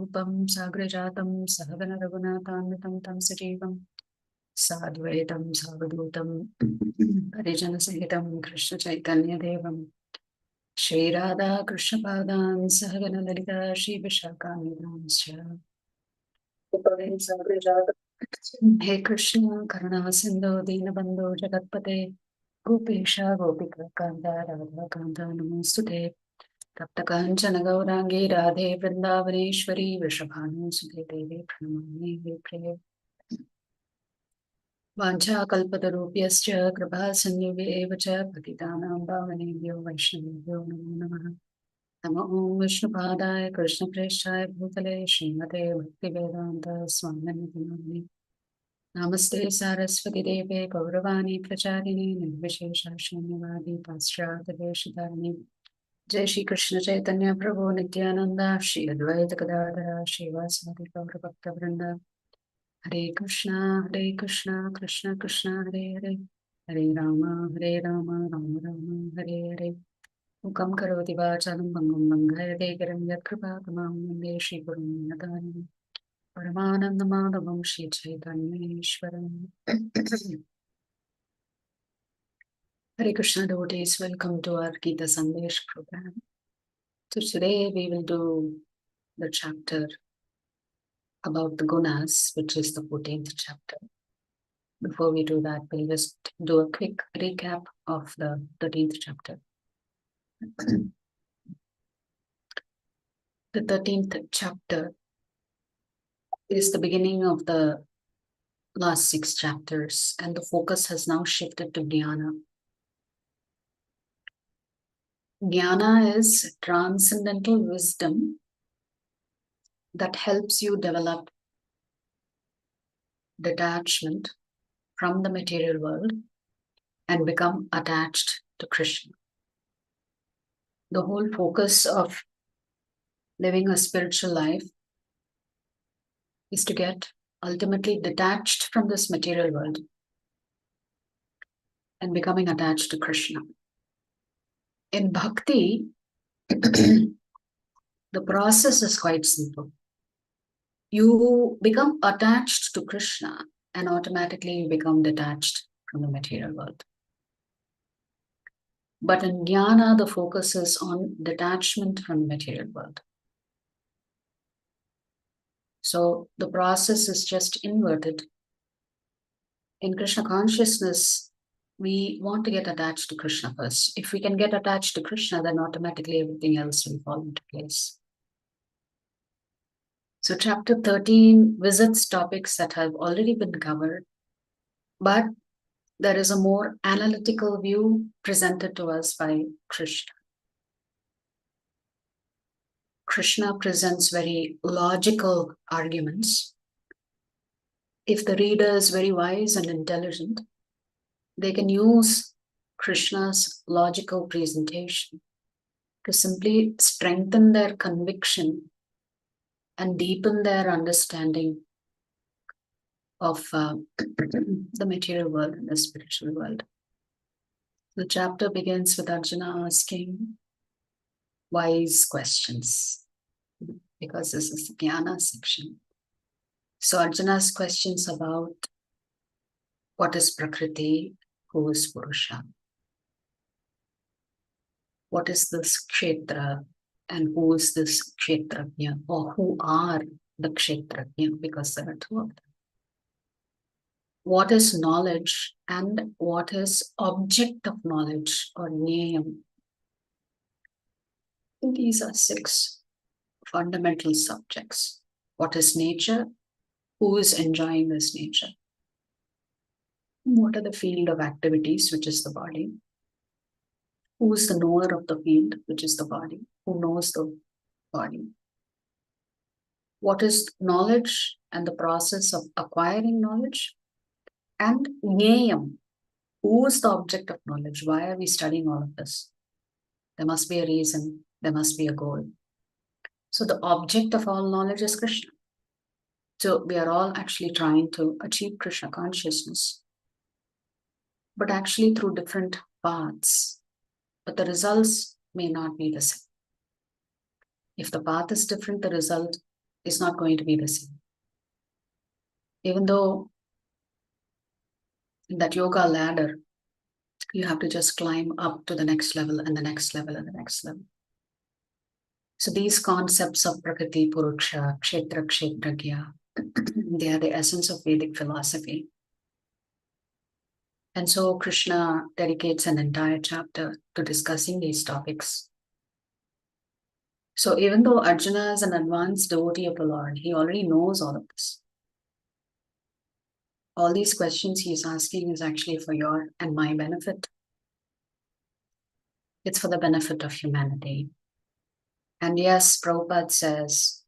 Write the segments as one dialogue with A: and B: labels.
A: Rupam Sagrajatam Sahagana Raghunathanvitam Tam Sajeevam Sadvaitam Savadutam Parijana Sahitam Krishna Chaitanya Devam Shri Radha Krishna Padan Sahagana Lalita Shri Vishakamidanscha Upavin Sagrajatam He Krishna Karuna Sindhu Dinabandhu Jagatpate Gopesha Gopika Kanda Radha Kanda Namostute Taptakanchana Gaurangi Radhe Vrindavaneshwari Vrishabhanu Sute Devi Pranamani Vipre Vancha Kalpatarupyascha Kripha Sindhubhya Cha Patitanam Pavanebhyo Vaishnavebhyo Namo Namaha Namo Om Vishnupadaya Krishna Preshaya Bhutale Srimate Bhaktivedanta Swamini Namani Namaste Saraswati Deve Gauravani Pracharini Nirvishesha Shunyavadi Paschataveshitarni Jai Shri Krishna Chaitanya Prabhu Nityananda Shri Advaita Gadadhara Shri Vasadi Gaura Bhakta Vrinda Hare Krishna Krishna Krishna Hare Hare Hare Rama Rama Rama Hare Hare Ukam Karoti Vachalam Bangam Bangayate Garam Yatkripa Tamam Vande Shri Gurun Natani Paramananda Madhavam Shri Chaitanya Ishwaram Hare Krishna devotees, welcome to our Gita Sandesh program. So today we will do the chapter about the gunas, which is the 14th chapter. Before we do that, we'll just do a quick recap of the 13th chapter. The 13th chapter is the beginning of the last 6 chapters, and the focus has now shifted to jnana. Jnana is transcendental wisdom that helps you develop detachment from the material world and become attached to Krishna. The whole focus of living a spiritual life is to get ultimately detached from this material world and becoming attached to Krishna. In bhakti, the process is quite simple. You become attached to Krishna and automatically you become detached from the material world. But in jnana, the focus is on detachment from the material world. So the process is just inverted. In Krishna consciousness, we want to get attached to Krishna first. If we can get attached to Krishna, then automatically everything else will fall into place. So chapter 13 visits topics that have already been covered, but there is a more analytical view presented to us by Krishna. Krishna presents very logical arguments. If the reader is very wise and intelligent, they can use Krishna's logical presentation to simply strengthen their conviction and deepen their understanding of the material world and the spiritual world. The chapter begins with Arjuna asking wise questions, because this is the Jnana section. So Arjuna's questions about what is Prakriti, who is Purusha, what is this Kshetra, and who is this Kshetrajna, or who are the Kshetrajna, because there are 2 of them. What is knowledge and what is object of knowledge, or Jnayam. These are 6 fundamental subjects. What is nature? Who is enjoying this nature? What are the field of activities, which is the body? Who is the knower of the field, which is the body? Who knows the body? What is knowledge and the process of acquiring knowledge? And Jnayam. Who is the object of knowledge? Why are we studying all of this? There must be a reason. There must be a goal. So the object of all knowledge is Krishna. So we are all actually trying to achieve Krishna consciousness, but actually through different paths. But the results may not be the same. If the path is different, the result is not going to be the same. Even though in that yoga ladder, you have to just climb up to the next level and the next level and the next level. So these concepts of Prakriti, Purusha, Kshetra, Kshetragya, they are the essence of Vedic philosophy. And so Krishna dedicates an entire chapter to discussing these topics. So even though Arjuna is an advanced devotee of the Lord, he already knows all of this. All these questions he is asking is actually for your and my benefit. It's for the benefit of humanity. And yes, Prabhupada says,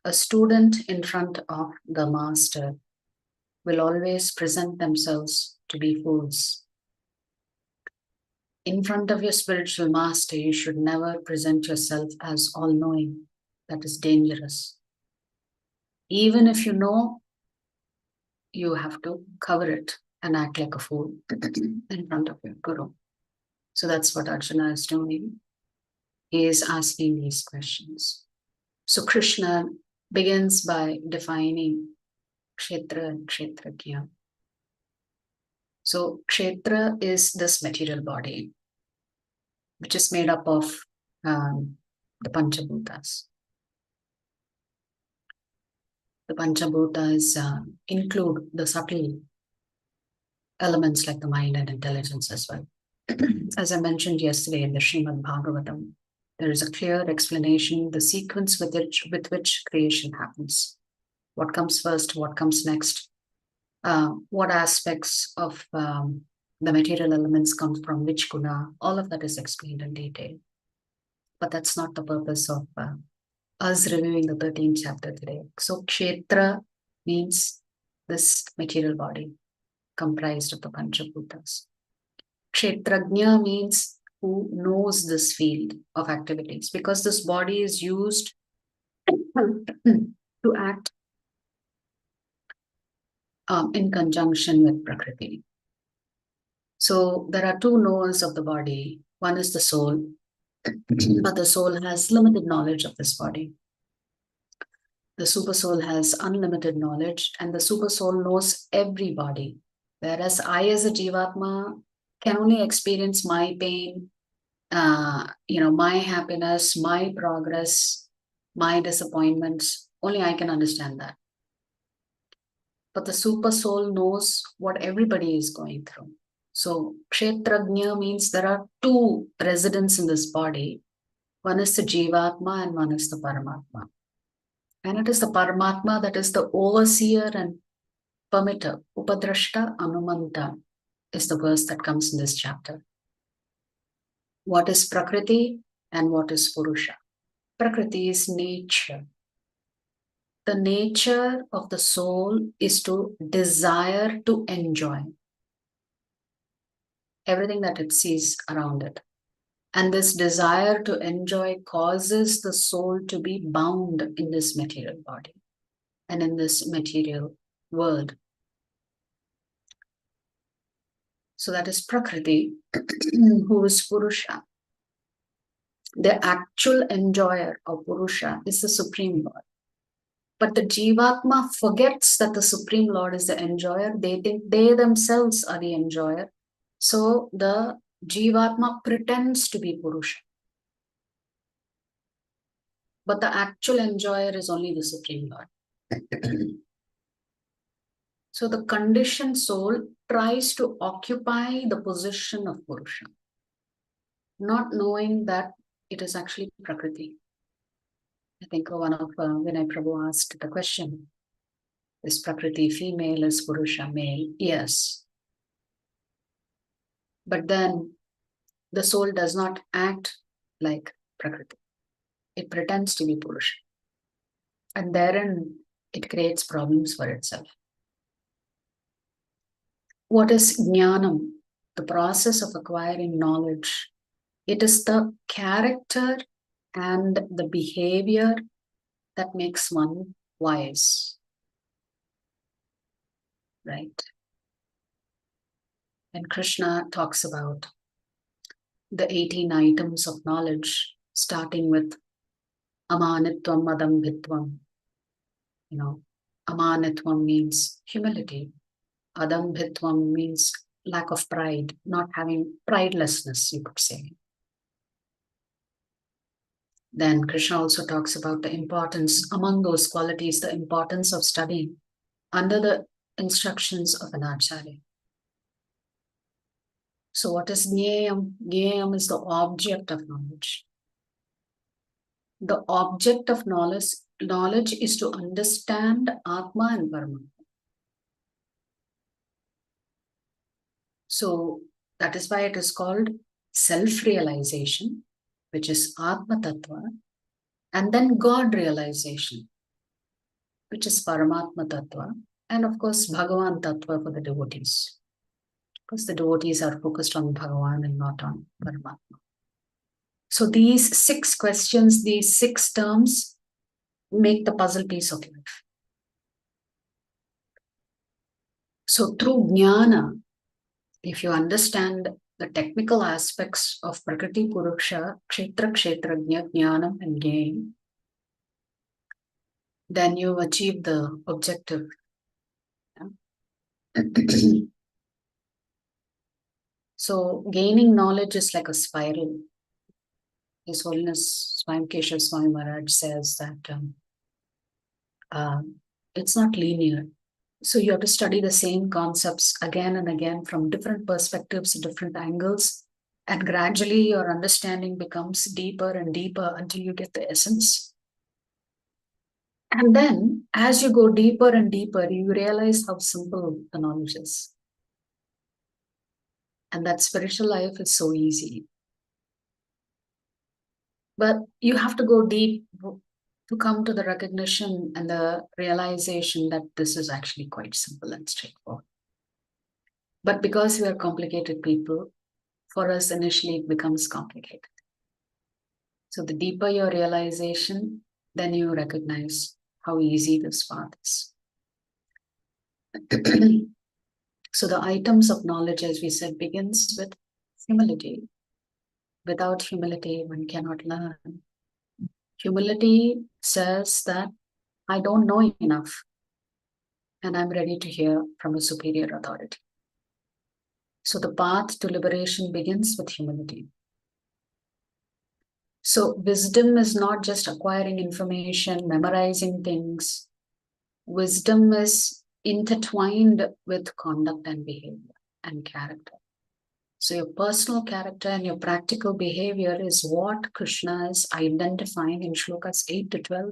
A: a student in front of the master will always present themselves to be fools. In front of your spiritual master, you should never present yourself as all-knowing. That is dangerous. Even if you know, you have to cover it and act like a fool in front of your guru. So that's what Arjuna is doing. He is asking these questions. So Krishna begins by defining Kshetra and Kshetragya. So Kshetra is this material body, which is made up of the Panchabhutas. The Panchabhutas include the subtle elements like the mind and intelligence as well. As I mentioned yesterday in the Srimad Bhagavatam, there is a clear explanation, the sequence with which creation happens. What comes first, what comes next, what aspects of the material elements come from which guna, all of that is explained in detail. But that's not the purpose of us reviewing the 13th chapter today. So Kshetra means this material body comprised of the Panchabhutas. Kshetragya means who knows this field of activities, because this body is used to act in conjunction with Prakriti. So there are two knowers of the body. One is the soul, but the soul has limited knowledge of this body. The super soul has unlimited knowledge, and the super soul knows every body. Whereas I, as a Jivatma, can only experience my pain, my happiness, my progress, my disappointments. Only I can understand that. But the super soul knows what everybody is going through. So Kshetragya means there are two residents in this body. One is the Jivatma and one is the Paramatma. And it is the Paramatma that is the overseer and permitter. Upadrashta Anumanta is the verse that comes in this chapter. What is Prakriti and what is Purusha? Prakriti is nature. The nature of the soul is to desire to enjoy everything that it sees around it. And this desire to enjoy causes the soul to be bound in this material body and in this material world. So that is Prakriti, who is Purusha. The actual enjoyer of Purusha is the Supreme Lord. But the Jivatma forgets that the Supreme Lord is the enjoyer. They think they themselves are the enjoyer. So the Jivatma pretends to be Purusha. But the actual enjoyer is only the Supreme Lord. So the conditioned soul tries to occupy the position of Purusha, not knowing that it is actually Prakriti. I think one of Vinay Prabhu asked the question, is Prakriti female, is Purusha male? Yes. But then the soul does not act like Prakriti. It pretends to be Purusha. And therein it creates problems for itself. What is Jnanam? The process of acquiring knowledge. It is the character and the behavior that makes one wise. Right? And Krishna talks about the 18 items of knowledge, starting with Amanitvam adambhitvam. Amanitvam means humility. Adambhitvam means lack of pride, not having pridelessness, you could say. Then Krishna also talks about the importance, among those qualities, the importance of studying under the instructions of an acharya. So what is Jnayam? Jnayam is the object of knowledge. The object of knowledge is to understand Atma and Paramatma. So that is why it is called self-realization, which is Atma Tattva, and then God realization, which is Paramatma Tattva, and of course Bhagavan Tattva for the devotees. Because the devotees are focused on Bhagavan and not on Paramatma. So these 6 questions, these 6 terms make the puzzle piece of life. So through jnana, if you understand the technical aspects of Prakriti Purusha, Kshetra Kshetrajna, Jnanam and Jnayam, then you achieve the objective. So gaining knowledge is like a spiral. His Holiness Swami Keshav Swami Maharaj says that it's not linear. So you have to study the same concepts again and again from different perspectives, different angles, and gradually your understanding becomes deeper and deeper until you get the essence. And then as you go deeper and deeper, you realize how simple the knowledge is. And that spiritual life is so easy. But you have to go deep to come to the recognition and the realization that this is actually quite simple and straightforward. But because we are complicated people, for us initially it becomes complicated. So the deeper your realization, then you recognize how easy this path is. So the items of knowledge, as we said, begins with humility. Without humility, one cannot learn. Humility says that I don't know enough and I'm ready to hear from a superior authority. So the path to liberation begins with humility. So wisdom is not just acquiring information, memorizing things. Wisdom is intertwined with conduct and behavior and character. So your personal character and your practical behavior is what Krishna is identifying in shlokas 8 to 12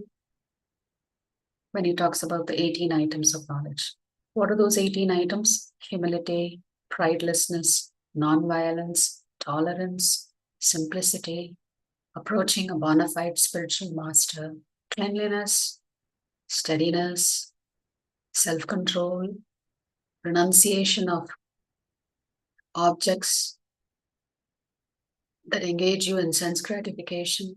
A: when he talks about the 18 items of knowledge. What are those 18 items? Humility, pridelessness, non-violence, tolerance, simplicity, approaching a bona fide spiritual master, cleanliness, steadiness, self-control, renunciation of objects that engage you in sense gratification,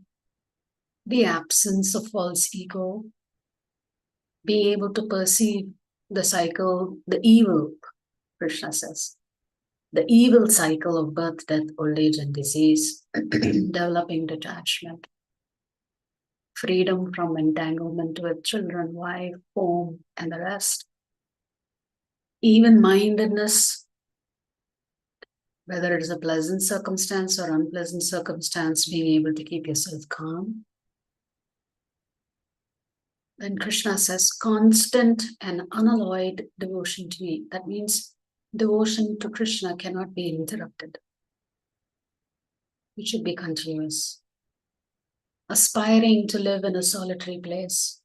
A: the absence of false ego, be able to perceive the cycle, the evil, Krishna says, the evil cycle of birth, death, old age, and disease, developing detachment, freedom from entanglement with children, wife, home, and the rest, even-mindedness, whether it is a pleasant circumstance or unpleasant circumstance, being able to keep yourself calm. Then Krishna says, constant and unalloyed devotion to me. That means devotion to Krishna cannot be interrupted. It should be continuous. Aspiring to live in a solitary place.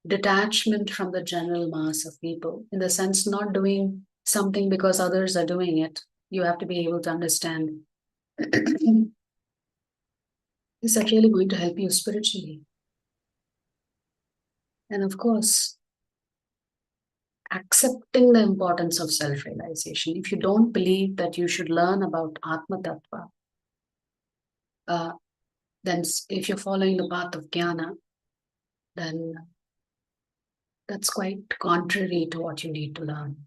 A: Detachment from the general mass of people. In the sense, not doing something because others are doing it. You have to be able to understand, is that really going to help you spiritually? And of course, accepting the importance of self-realization. If you don't believe that you should learn about Atma Tattva, then if you're following the path of Jnana, then that's quite contrary to what you need to learn.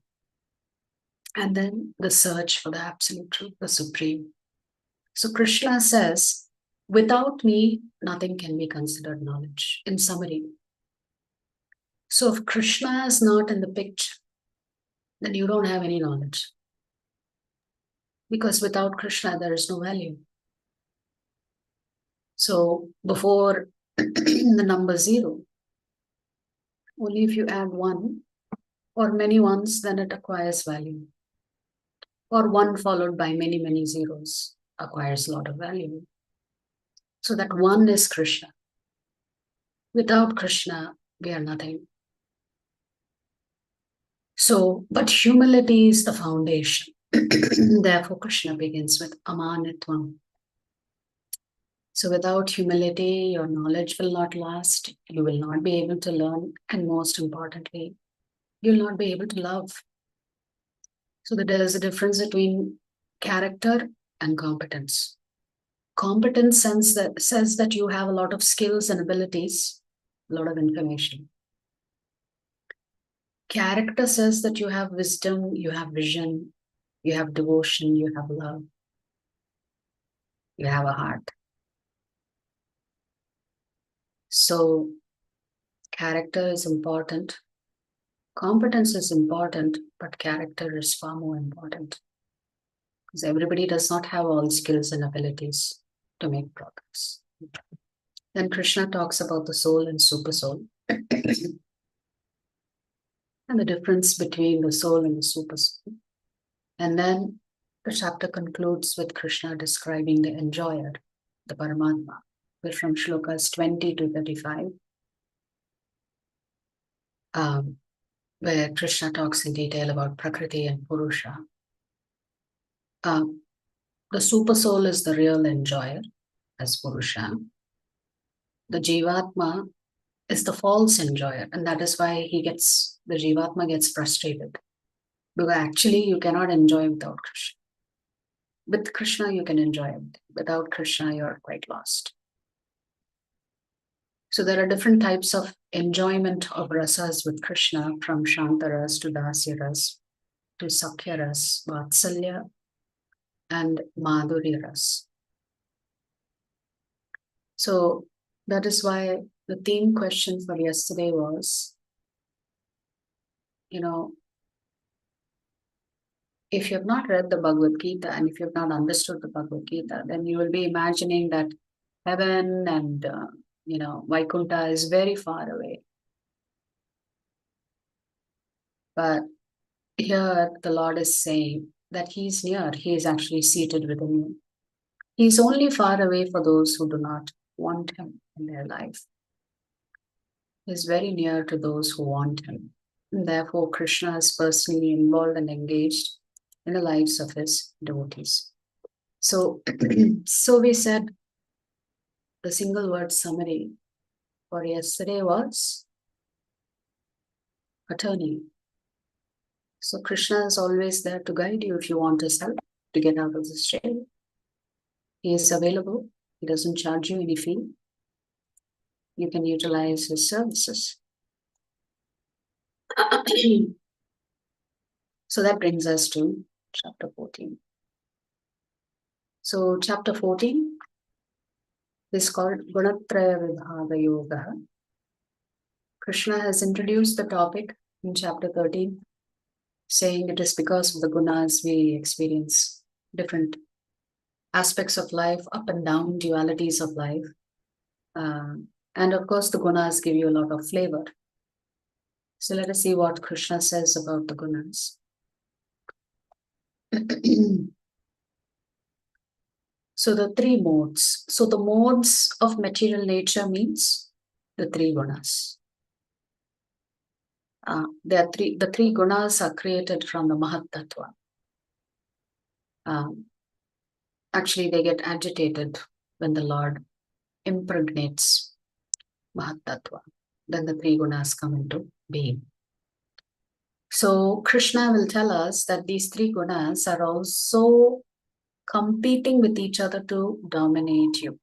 A: And then the search for the absolute truth, the supreme. So Krishna says without me, nothing can be considered knowledge, in summary. So if Krishna is not in the picture, then you don't have any knowledge. Because without Krishna, there is no value. So before the number 0, only if you add 1 or many ones, then it acquires value. Or 1 followed by many, many zeros acquires a lot of value. So that 1 is Krishna. Without Krishna, we are nothing. So, but humility is the foundation. Therefore, Krishna begins with amanitvam. So without humility, your knowledge will not last. You will not be able to learn. And most importantly, you will not be able to love. So there is a difference between character and competence. Competence says that you have a lot of skills and abilities, a lot of information. Character says that you have wisdom, you have vision, you have devotion, you have love, you have a heart. So character is important. Competence is important, but character is far more important. Because everybody does not have all skills and abilities to make progress. Then Krishna talks about the soul and super soul. And the difference between the soul and the super soul. And then the chapter concludes with Krishna describing the enjoyer, the Paramatma, which from shlokas 20 to 35, where Krishna talks in detail about Prakriti and Purusha. The super soul is the real enjoyer, as Purusha. The Jivatma is the false enjoyer, and that is why the Jivatma gets frustrated. Because actually you cannot enjoy without Krishna. With Krishna you can enjoy it. Without Krishna you are quite lost. So there are different types of enjoyment of rasas with Krishna, from Shantaras to Dasyaras to Sakhyaras, Vatsalya and Madhuryaras. So that is why the theme question for yesterday was, if you have not read the Bhagavad Gita and if you have not understood the Bhagavad Gita, then you will be imagining that heaven and, Vaikuntha is very far away. But here the Lord is saying that He is near. He is actually seated within you. He is only far away for those who do not want Him in their life. He is very near to those who want Him. And therefore, Krishna is personally involved and engaged in the lives of His devotees. So, we said the single word summary for yesterday was attorney. So Krishna is always there to guide you if you want His help to get out of this jail. He is available. He doesn't charge you any fee. You can utilize His services. So that brings us to chapter 14. So chapter 14 is called Gunatraya Vibhaga Yoga. Krishna has introduced the topic in chapter 13, saying it is because of the gunas we experience different aspects of life, up and down dualities of life. And of course, the gunas give you a lot of flavor. So let us see what Krishna says about the gunas. So the 3 modes. So the modes of material nature means the 3 gunas. The 3 gunas are created from the Mahat Tattva. Actually, they get agitated when the Lord impregnates Mahat Tattva. Then the 3 gunas come into being. So Krishna will tell us that these 3 gunas are also competing with each other to dominate you.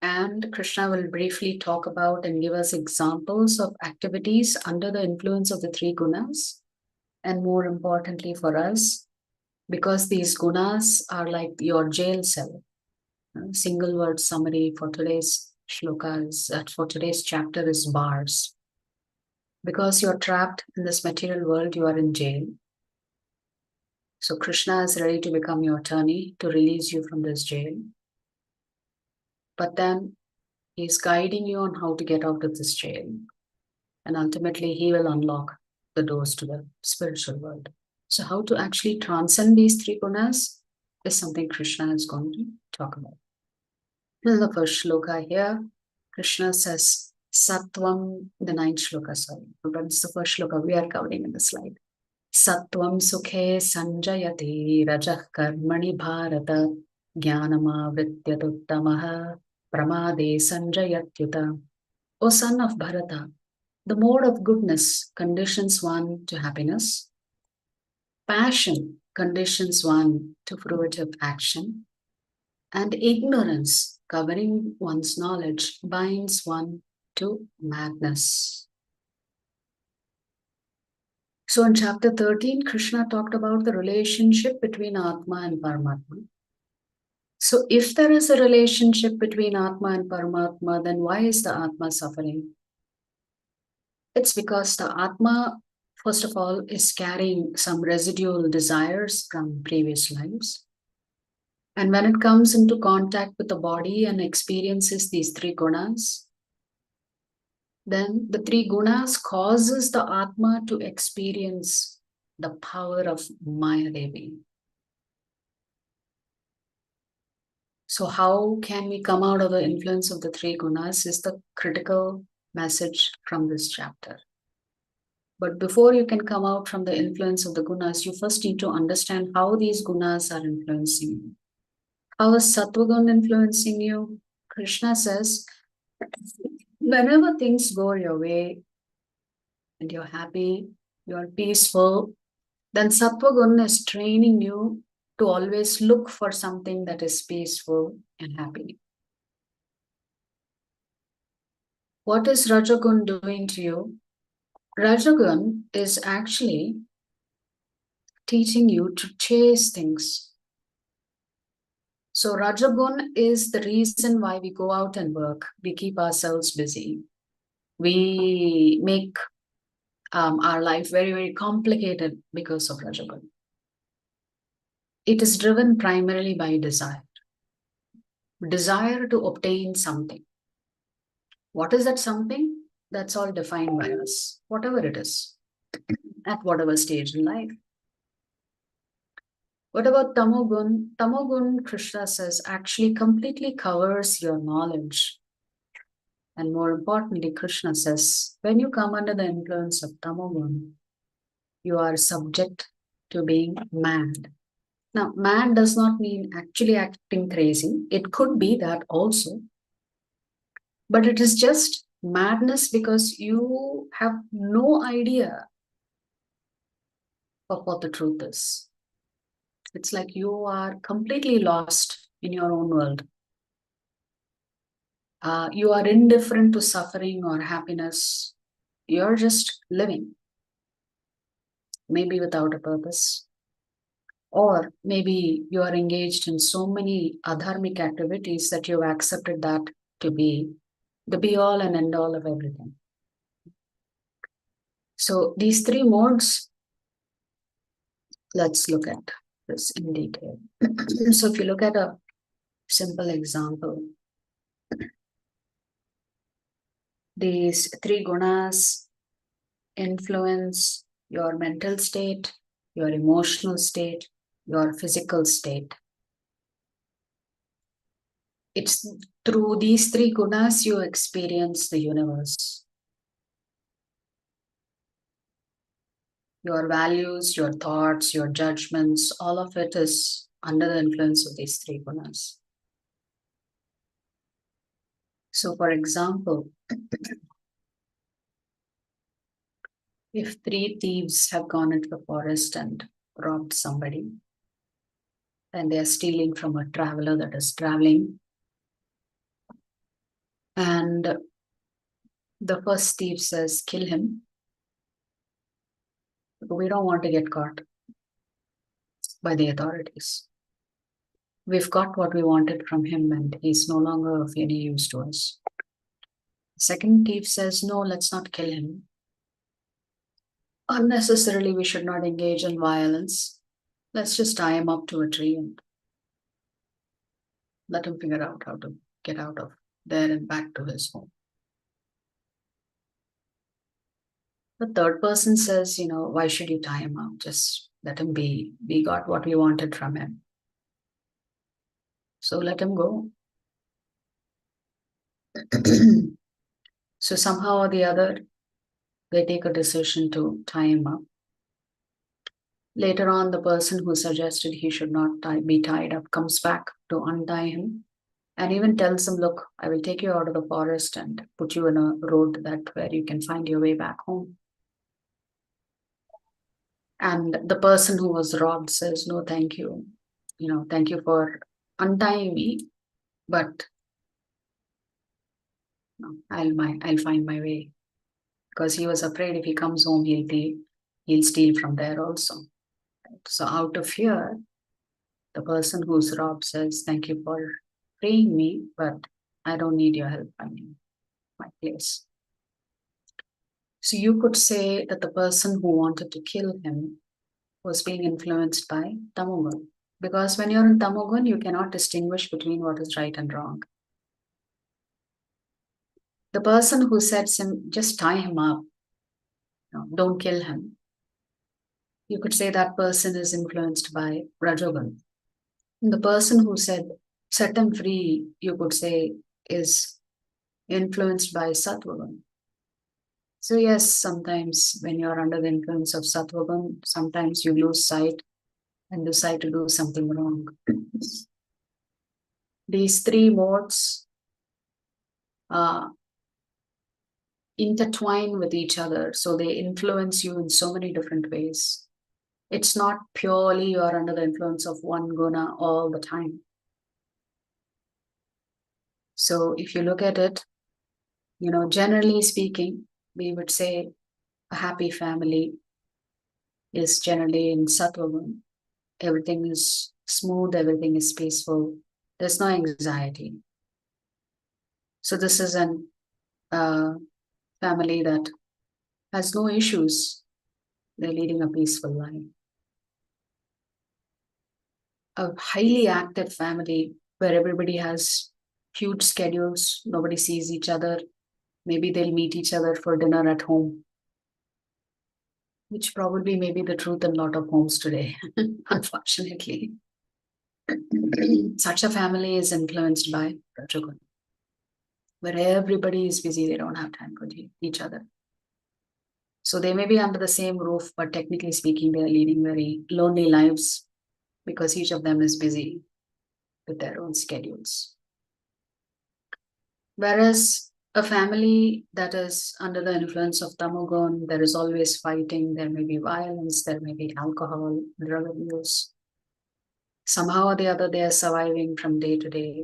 A: And Krishna will briefly talk about and give us examples of activities under the influence of the 3 gunas. And more importantly for us, because these gunas are like your jail cell. single word summary for today's shloka is that for today's chapter is bars. Because you're trapped in this material world, you are in jail. So Krishna is ready to become your attorney to release you from this jail. But then he's guiding you on how to get out of this jail. And ultimately, he will unlock the doors to the spiritual world. So how to actually transcend these three gunas is something Krishna is going to talk about. In the first shloka here, Krishna says, Sattvam, the ninth shloka, sorry. But it's the first shloka we are covering in the slide. Sattvam sukhe sanjayati rajah karmani bharata jnanamavrityatuttamaha pramade sanjayatyuta. O son of Bharata, the mode of goodness conditions one to happiness. Passion conditions one to fruitive action. And ignorance, covering one's knowledge, binds one to madness. So in chapter 13, Krishna talked about the relationship between Atma and Paramatma. So if there is a relationship between Atma and Paramatma, then why is the Atma suffering? It's because the Atma, first of all, is carrying some residual desires from previous lives. And when it comes into contact with the body and experiences these three gunas, then the three gunas causes the Atma to experience the power of Maya Devi. So how can we come out of the influence of the three gunas is the critical message from this chapter. But before you can come out from the influence of the gunas, you first need to understand how these gunas are influencing you. How is Sattvagun influencing you? Krishna says, whenever things go your way and you're happy, you're peaceful, then Sattvagun is training you to always look for something that is peaceful and happy. What is Rajagun doing to you? Rajagun is actually teaching you to chase things. So Rajagun is the reason why we go out and work. We keep ourselves busy. We make our life very, very complicated because of Rajagun. It is driven primarily by desire. Desire to obtain something. What is that something? That's all defined by us, whatever it is, at whatever stage in life. What about Tamogun? Tamogun, Krishna says, actually completely covers your knowledge. And more importantly, Krishna says, when you come under the influence of Tamogun, you are subject to being mad. Now, mad does not mean actually acting crazy. It could be that also. But it is just madness because you have no idea of what the truth is. It's like you are completely lost in your own world. You are indifferent to suffering or happiness. You're just living, maybe without a purpose. Or maybe you are engaged in so many adharmic activities that you've accepted that to be the be-all and end-all of everything. So these three modes, let's look at this in detail. So if you look at a simple example, these three gunas influence your mental state, your emotional state, your physical state. It's through these three gunas you experience the universe. Your values, your thoughts, your judgments, all of it is under the influence of these three gunas. So for example, if three thieves have gone into the forest and robbed somebody, and they are stealing from a traveler that is traveling, and the first thief says, kill him. We don't want to get caught by the authorities. we've got what we wanted from him and he's no longer of any use to us. Second thief says, no, let's not kill him. Unnecessarily, we should not engage in violence. Let's just tie him up to a tree and let him figure out how to get out of there and back to his home. The third person says, why should you tie him up? Just let him be. We got what we wanted from him. So let him go. So somehow or the other, they take a decision to tie him up. Later on, the person who suggested he should not be tied up comes back to untie him and even tells him, look, I will take you out of the forest and put you in a road where you can find your way back home. And the person who was robbed says, no, thank you. Thank you for untying me, but no, I'll find my way. Because he was afraid if he comes home, he'll steal from there also. So out of fear, the person who's robbed says, thank you for freeing me, but I don't need your help. I'm in my place. So you could say that the person who wanted to kill him was being influenced by tamogun. Because when you're in tamogun, you cannot distinguish between what is right and wrong. The person who says him, just tie him up, don't kill him. You could say that person is influenced by rajogun. And the person who said, set him free, you could say, is influenced by sattvagun. So yes, sometimes when you're under the influence of sattvagun, sometimes you lose sight and decide to do something wrong. These three modes intertwine with each other, so they influence you in so many different ways. It's not purely you are under the influence of one guna all the time. So if you look at it, generally speaking, we would say a happy family is generally in sattvagun. Everything is smooth, everything is peaceful. There's no anxiety. So this is an family that has no issues. They're leading a peaceful life. A highly active family where everybody has huge schedules, nobody sees each other. Maybe they'll meet each other for dinner at home, which probably may be the truth in a lot of homes today, unfortunately. Such a family is influenced by rajogun, where everybody is busy, they don't have time for each other. So they may be under the same roof, but technically speaking, they are leading very lonely lives because each of them is busy with their own schedules. Whereas a family that is under the influence of tamogun, there is always fighting, there may be violence, there may be alcohol, drug abuse. Somehow or the other, they are surviving from day to day.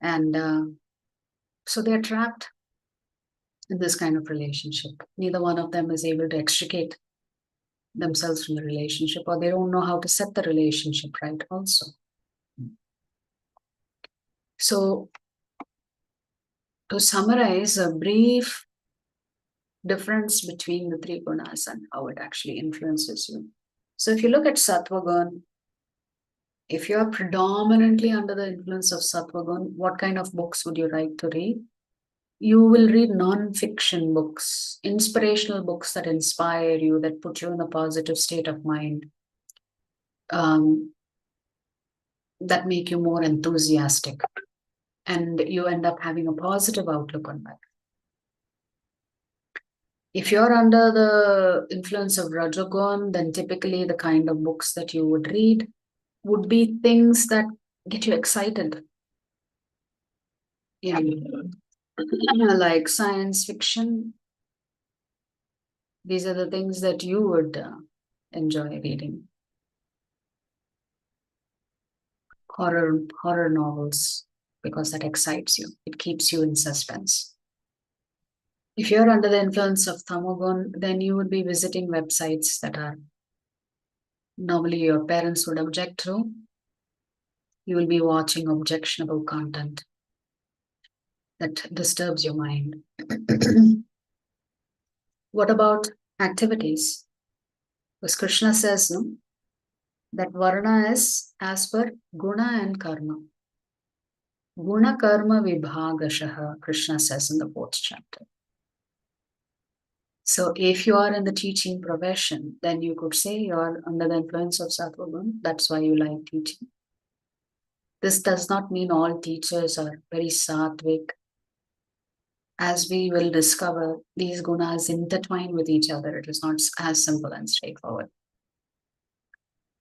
A: And so they're trapped in this kind of relationship. Neither one of them is able to extricate themselves from the relationship, or they don't know how to set the relationship right also. So to summarize, a brief difference between the three gunas and how it actually influences you. So if you look at sattvagun, if you are predominantly under the influence of sattvagun, what kind of books would you like to read? You will read non-fiction books, inspirational books that inspire you, that put you in a positive state of mind, that make you more enthusiastic, and you end up having a positive outlook on life. If you're under the influence of rajogun, then typically the kind of books that you would read would be things that get you excited. Like science fiction. These are the things that you would enjoy reading. Horror novels, because that excites you. It keeps you in suspense. If you're under the influence of tamogun, then you would be visiting websites that are normally your parents would object to. You will be watching objectionable content that disturbs your mind. What about activities? Because Krishna says, no, that Varna is as per Guna and Karma. Guna Karma Vibhagashaha, Krishna says in the 4th chapter. So if you are in the teaching profession, then you could say you are under the influence of Sattva Guna. That's why you like teaching. This does not mean all teachers are very sattvic. As we will discover, these gunas intertwine with each other. It is not as simple and straightforward.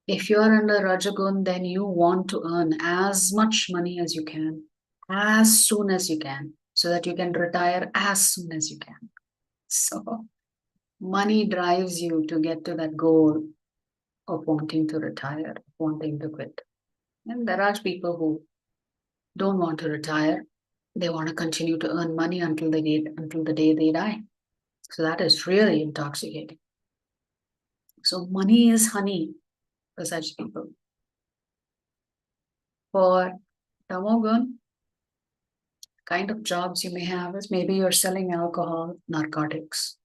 A: If you are under Rajagun, then you want to earn as much money as you can, as soon as you can, so that you can retire as soon as you can. So money drives you to get to that goal of wanting to retire, wanting to quit. And there are people who don't want to retire. They want to continue to earn money until the day they die. So that is really intoxicating. So money is honey for such people. For Tamogun, kind of jobs you may have is maybe you're selling alcohol, narcotics,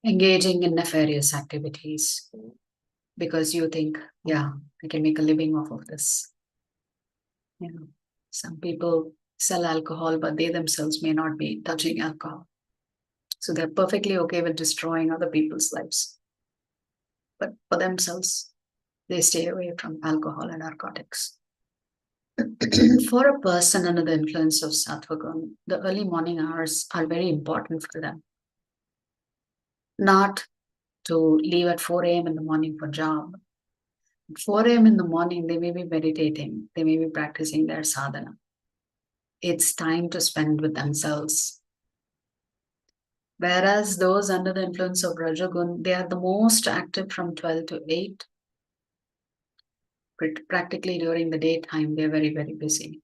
A: engaging in nefarious activities because you think, yeah, I can make a living off of this. You know, some people sell alcohol, but they themselves may not be touching alcohol. So they're perfectly okay with destroying other people's lives. But for themselves, they stay away from alcohol and narcotics. For a person under the influence of Sattva Guna, the early morning hours are very important for them. Not to leave at 4 a.m. in the morning for job. At 4 a.m. in the morning, they may be meditating, they may be practicing their sadhana. It's time to spend with themselves. Whereas those under the influence of Rajagun, they are the most active from 12 to 8. Practically during the daytime, they're very, very busy.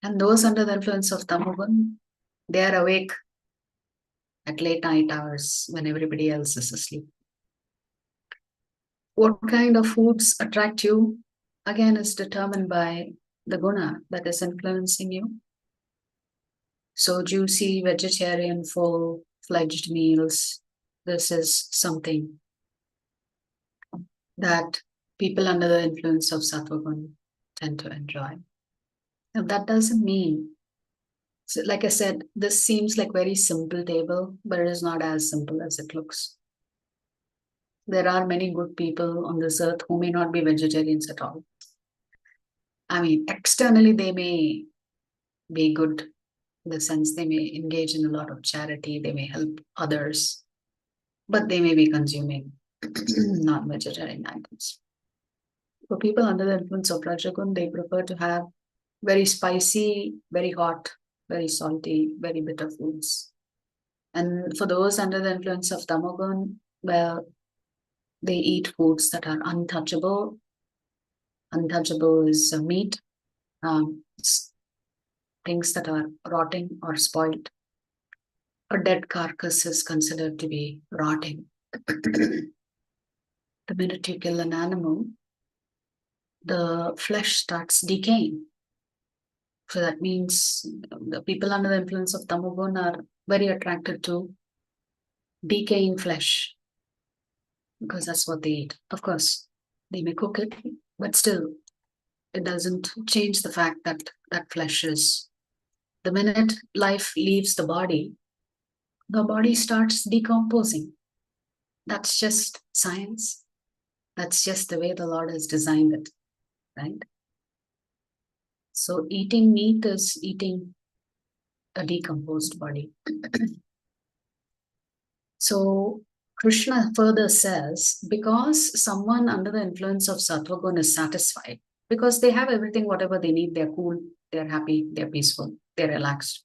A: And those under the influence of Tamogun, they are awake at late night hours when everybody else is asleep. What kind of foods attract you, again, is determined by the guna that is influencing you. So juicy, vegetarian, full-fledged meals, this is something that people under the influence of Sattva Guna tend to enjoy. Now, that doesn't mean, so like I said, this seems like very simple table, but it is not as simple as it looks. There are many good people on this earth who may not be vegetarians at all. I mean, externally they may be good in the sense they may engage in a lot of charity, they may help others, but they may be consuming non-vegetarian items. For people under the influence of Rajagun, they prefer to have very spicy, very hot, very salty, very bitter foods. And for those under the influence of Tamogun, well, they eat foods that are untouchable. Untouchable is meat, things that are rotting or spoiled. A dead carcass is considered to be rotting. The minute you kill an animal, the flesh starts decaying. So that means the people under the influence of Tamogun are very attracted to decaying flesh because that's what they eat. Of course, they may cook it, but still, it doesn't change the fact that that flesh is. The minute life leaves the body starts decomposing. That's just science. That's just the way the Lord has designed it, right? So eating meat is eating a decomposed body. So Krishna further says, because someone under the influence of Sattva Guna is satisfied, because they have everything, whatever they need, they're cool, they're happy, they're peaceful, they're relaxed.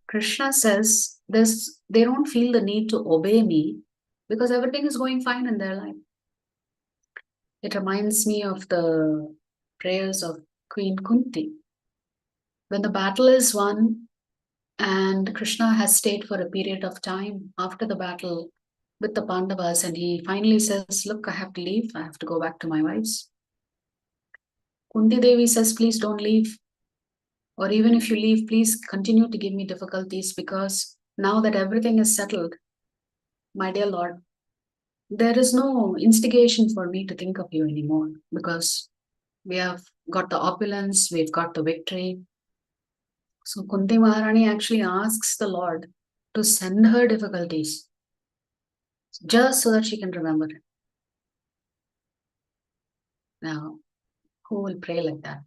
A: Krishna says they don't feel the need to obey me because everything is going fine in their life. It reminds me of the prayers of Queen Kunti. When the battle is won and Krishna has stayed for a period of time after the battle with the Pandavas, and he finally says, look, I have to leave. I have to go back to my wives. Kunti Devi says, please don't leave. Or even if you leave, please continue to give me difficulties, because now that everything is settled, my dear Lord, there is no instigation for me to think of you anymore, because we have got the opulence, we've got the victory. So Kunti Maharani actually asks the Lord to send her difficulties just so that she can remember it. Now, who will pray like that?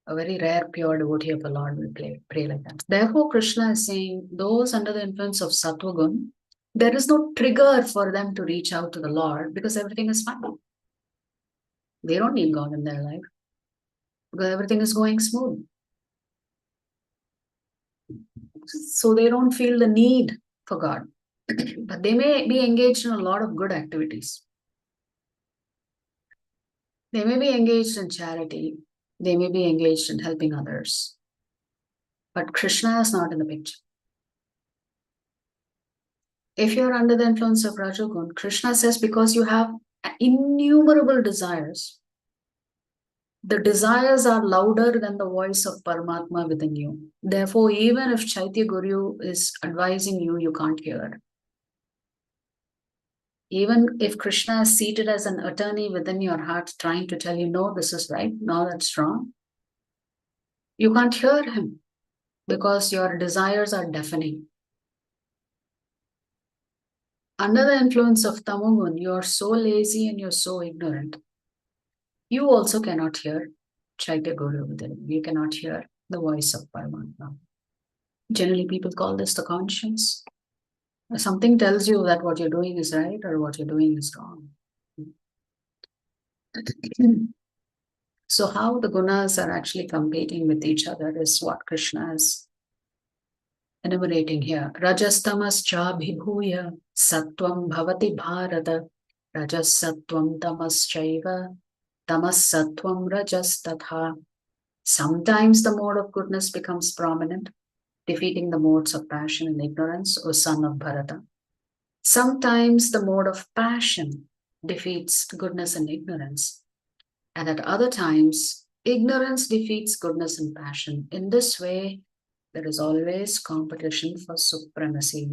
A: A very rare, pure devotee of the Lord will pray like that. Therefore, Krishna is saying those under the influence of Sattva Gun, there is no trigger for them to reach out to the Lord, because everything is fine. They don't need God in their life because everything is going smooth. So they don't feel the need for God. But they may be engaged in a lot of good activities. They may be engaged in charity. They may be engaged in helping others. But Krishna is not in the picture. If you're under the influence of Rajagun, Krishna says, because you have innumerable desires, the desires are louder than the voice of Paramatma within you. Therefore, even if Chaitya Guru is advising you, you can't hear. Even if Krishna is seated as an attorney within your heart trying to tell you, no, this is right, no, that's wrong, you can't hear him because your desires are deafening. Under the influence of Tamogun, you're so lazy and you're so ignorant. You also cannot hear Chaitya Guru within you. You cannot hear the voice of Paramatma. Generally, people call this the conscience. Something tells you that what you're doing is right or what you're doing is wrong. So how the gunas are actually competing with each other is what Krishna is enumerating here. Rajastamas chabhibhuya sattvam bhavati bharata rajas sattvam tamas chaiva tamas sattvam rajas tatha. Sometimes the mode of goodness becomes prominent, defeating the modes of passion and ignorance, O son of Bharata. Sometimes the mode of passion defeats goodness and ignorance. And at other times, ignorance defeats goodness and passion. In this way, there is always competition for supremacy.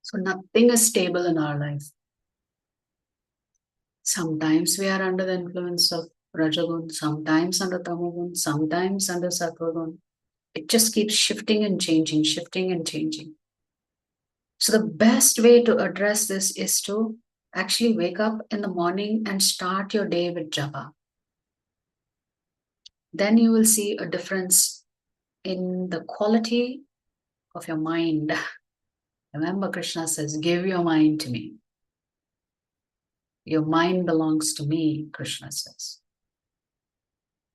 A: So nothing is stable in our life. Sometimes we are under the influence of Rajagun, sometimes under Tamagun, sometimes under Sattvagun. It just keeps shifting and changing, shifting and changing. So the best way to address this is to actually wake up in the morning and start your day with japa. Then you will see a difference in the quality of your mind. Remember, Krishna says, give your mind to me. Your mind belongs to me, Krishna says.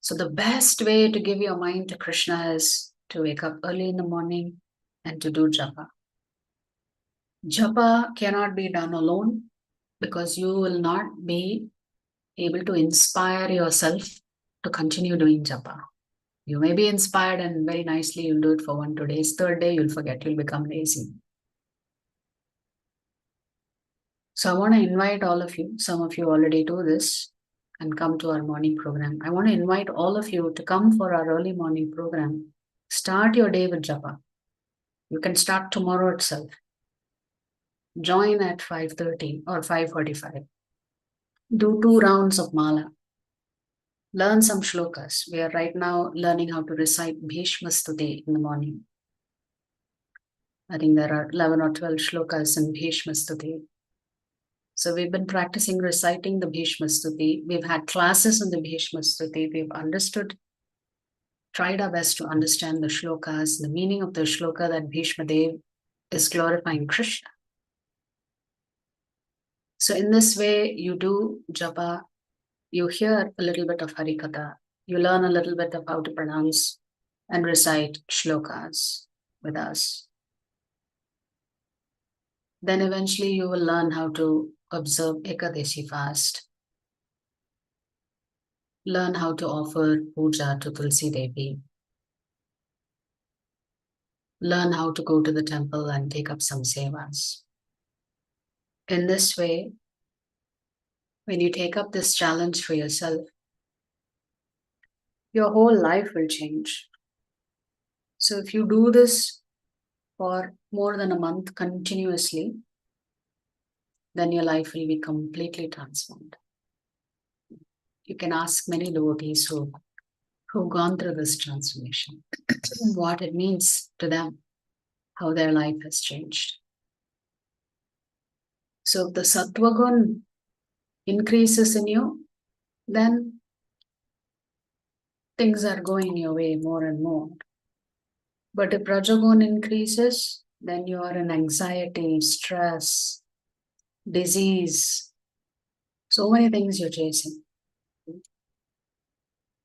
A: So the best way to give your mind to Krishna is to wake up early in the morning and to do japa. Japa cannot be done alone because you will not be able to inspire yourself to continue doing japa. You may be inspired and very nicely you'll do it for 1-2 days. Third day, you'll forget, you'll become lazy. So I want to invite all of you, some of you already do this and come to our morning program. I want to invite all of you to come for our early morning program. Start your day with japa. You can start tomorrow itself. Join at 5:30 or 5:45. Do 2 rounds of mala. Learn some shlokas. We are right now learning how to recite Bhishma Stuti in the morning. I think there are 11 or 12 shlokas in Bhishma Stuti. So we've been practicing reciting the Bhishma Stuti. We've had classes on the Bhishma Stuti. We've understood, tried our best to understand the shlokas, the meaning of the shloka that Bhishma Dev is glorifying Krishna. So in this way, you do japa, you hear a little bit of Harikatha, you learn a little bit of how to pronounce and recite shlokas with us. Then eventually you will learn how to observe Ekadashi fast. Learn how to offer puja to Tulsi Devi. Learn how to go to the temple and take up some sevas. In this way, when you take up this challenge for yourself, your whole life will change. So if you do this for more than a month continuously, then your life will be completely transformed. You can ask many devotees who've gone through this transformation, what it means to them, how their life has changed. So if the sattva gun increases in you, then things are going your way more and more. But if rajagun increases, then you are in anxiety, stress, disease, so many things you're chasing.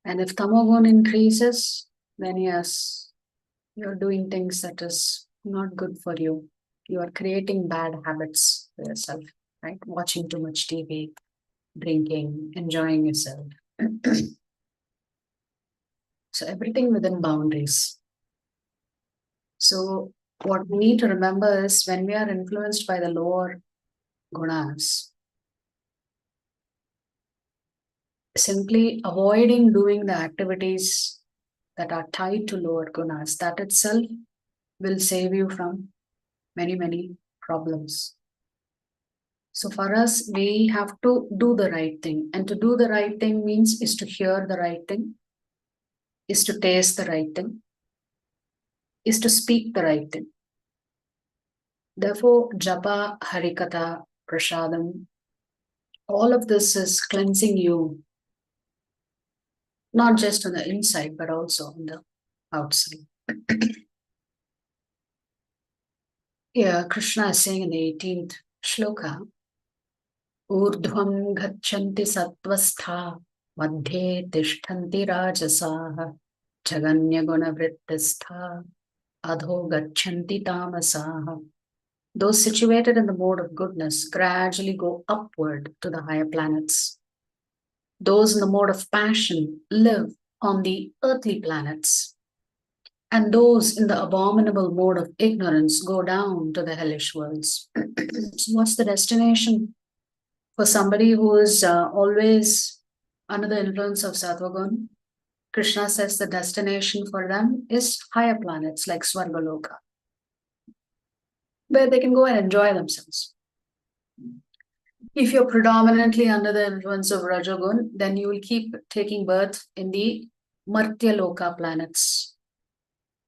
A: And if tamogun increases, then yes, you're doing things that is not good for you. You are creating bad habits for yourself, right? Watching too much TV, drinking, enjoying yourself. So everything within boundaries. So what we need to remember is when we are influenced by the lower gunas, simply avoiding doing the activities that are tied to lower gunas, that itself will save you from many, many problems. So for us, we have to do the right thing. And to do the right thing means is to hear the right thing, is to taste the right thing, is to speak the right thing. Therefore, japa, harikatha, prasadam, all of this is cleansing you, not just on the inside, but also on the outside. Here, Krishna is saying in the 18th shloka, Urdhvam gachanti sattvastha, madhye tishtanti rajasaha, jaganya guna vrittistha, adho gachanti tamasaha. Those situated in the mode of goodness gradually go upward to the higher planets. Those in the mode of passion live on the earthly planets. And those in the abominable mode of ignorance go down to the hellish worlds. So what's the destination for somebody who is always under the influence of Sattvagun? Krishna says the destination for them is higher planets like Swargaloka, where they can go and enjoy themselves. If you're predominantly under the influence of Rajagun, then you will keep taking birth in the Martya Loka planets.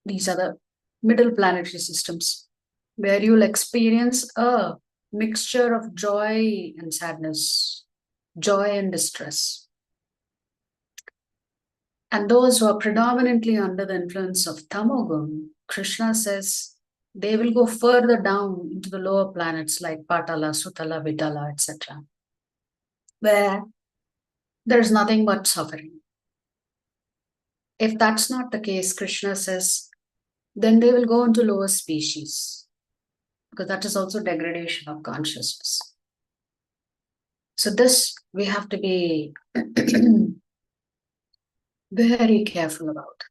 A: These are the middle planetary systems, where you will experience a mixture of joy and sadness, joy and distress. And those who are predominantly under the influence of Tamogun, Krishna says they will go further down into the lower planets like Patala, Sutala, Vitala, etc., where there is nothing but suffering. If that's not the case, Krishna says, then they will go into lower species, because that is also degradation of consciousness. So this we have to be very careful about.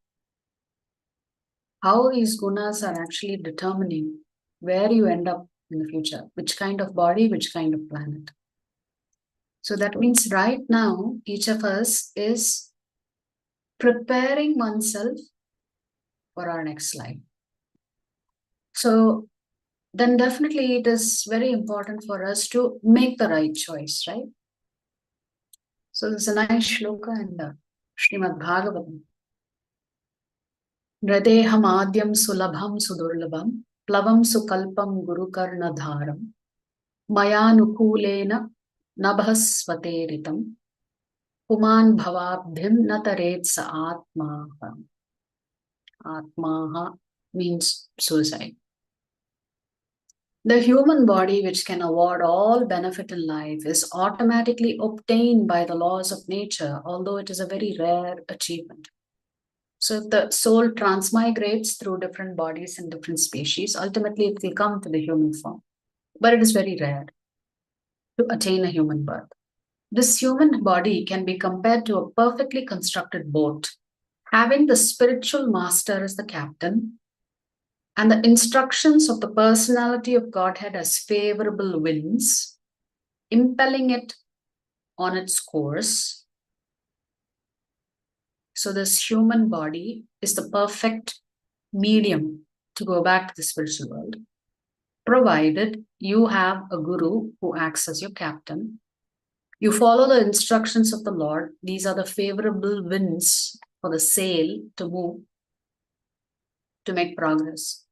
A: How these gunas are actually determining where you end up in the future, which kind of body, which kind of planet. So that means right now, each of us is preparing oneself for our next life. So then definitely it is very important for us to make the right choice, right? So there's a nice shloka in the Srimad Bhagavatam. Nradeham adyam sulabham sudurlabham, plavam sukalpam gurukarnadharam, mayanukulena nabhasvateritam, puman bhavabdhim nataret sa atmaha. Atmaha means suicide. The human body, which can award all benefit in life, is automatically obtained by the laws of nature, although it is a very rare achievement. So if the soul transmigrates through different bodies and different species, ultimately it will come to the human form. But it is very rare to attain a human birth. This human body can be compared to a perfectly constructed boat, having the spiritual master as the captain, and the instructions of the personality of Godhead as favorable winds, impelling it on its course. So this human body is the perfect medium to go back to the spiritual world, provided you have a guru who acts as your captain. You follow the instructions of the Lord. These are the favorable winds for the sail to move, to make progress.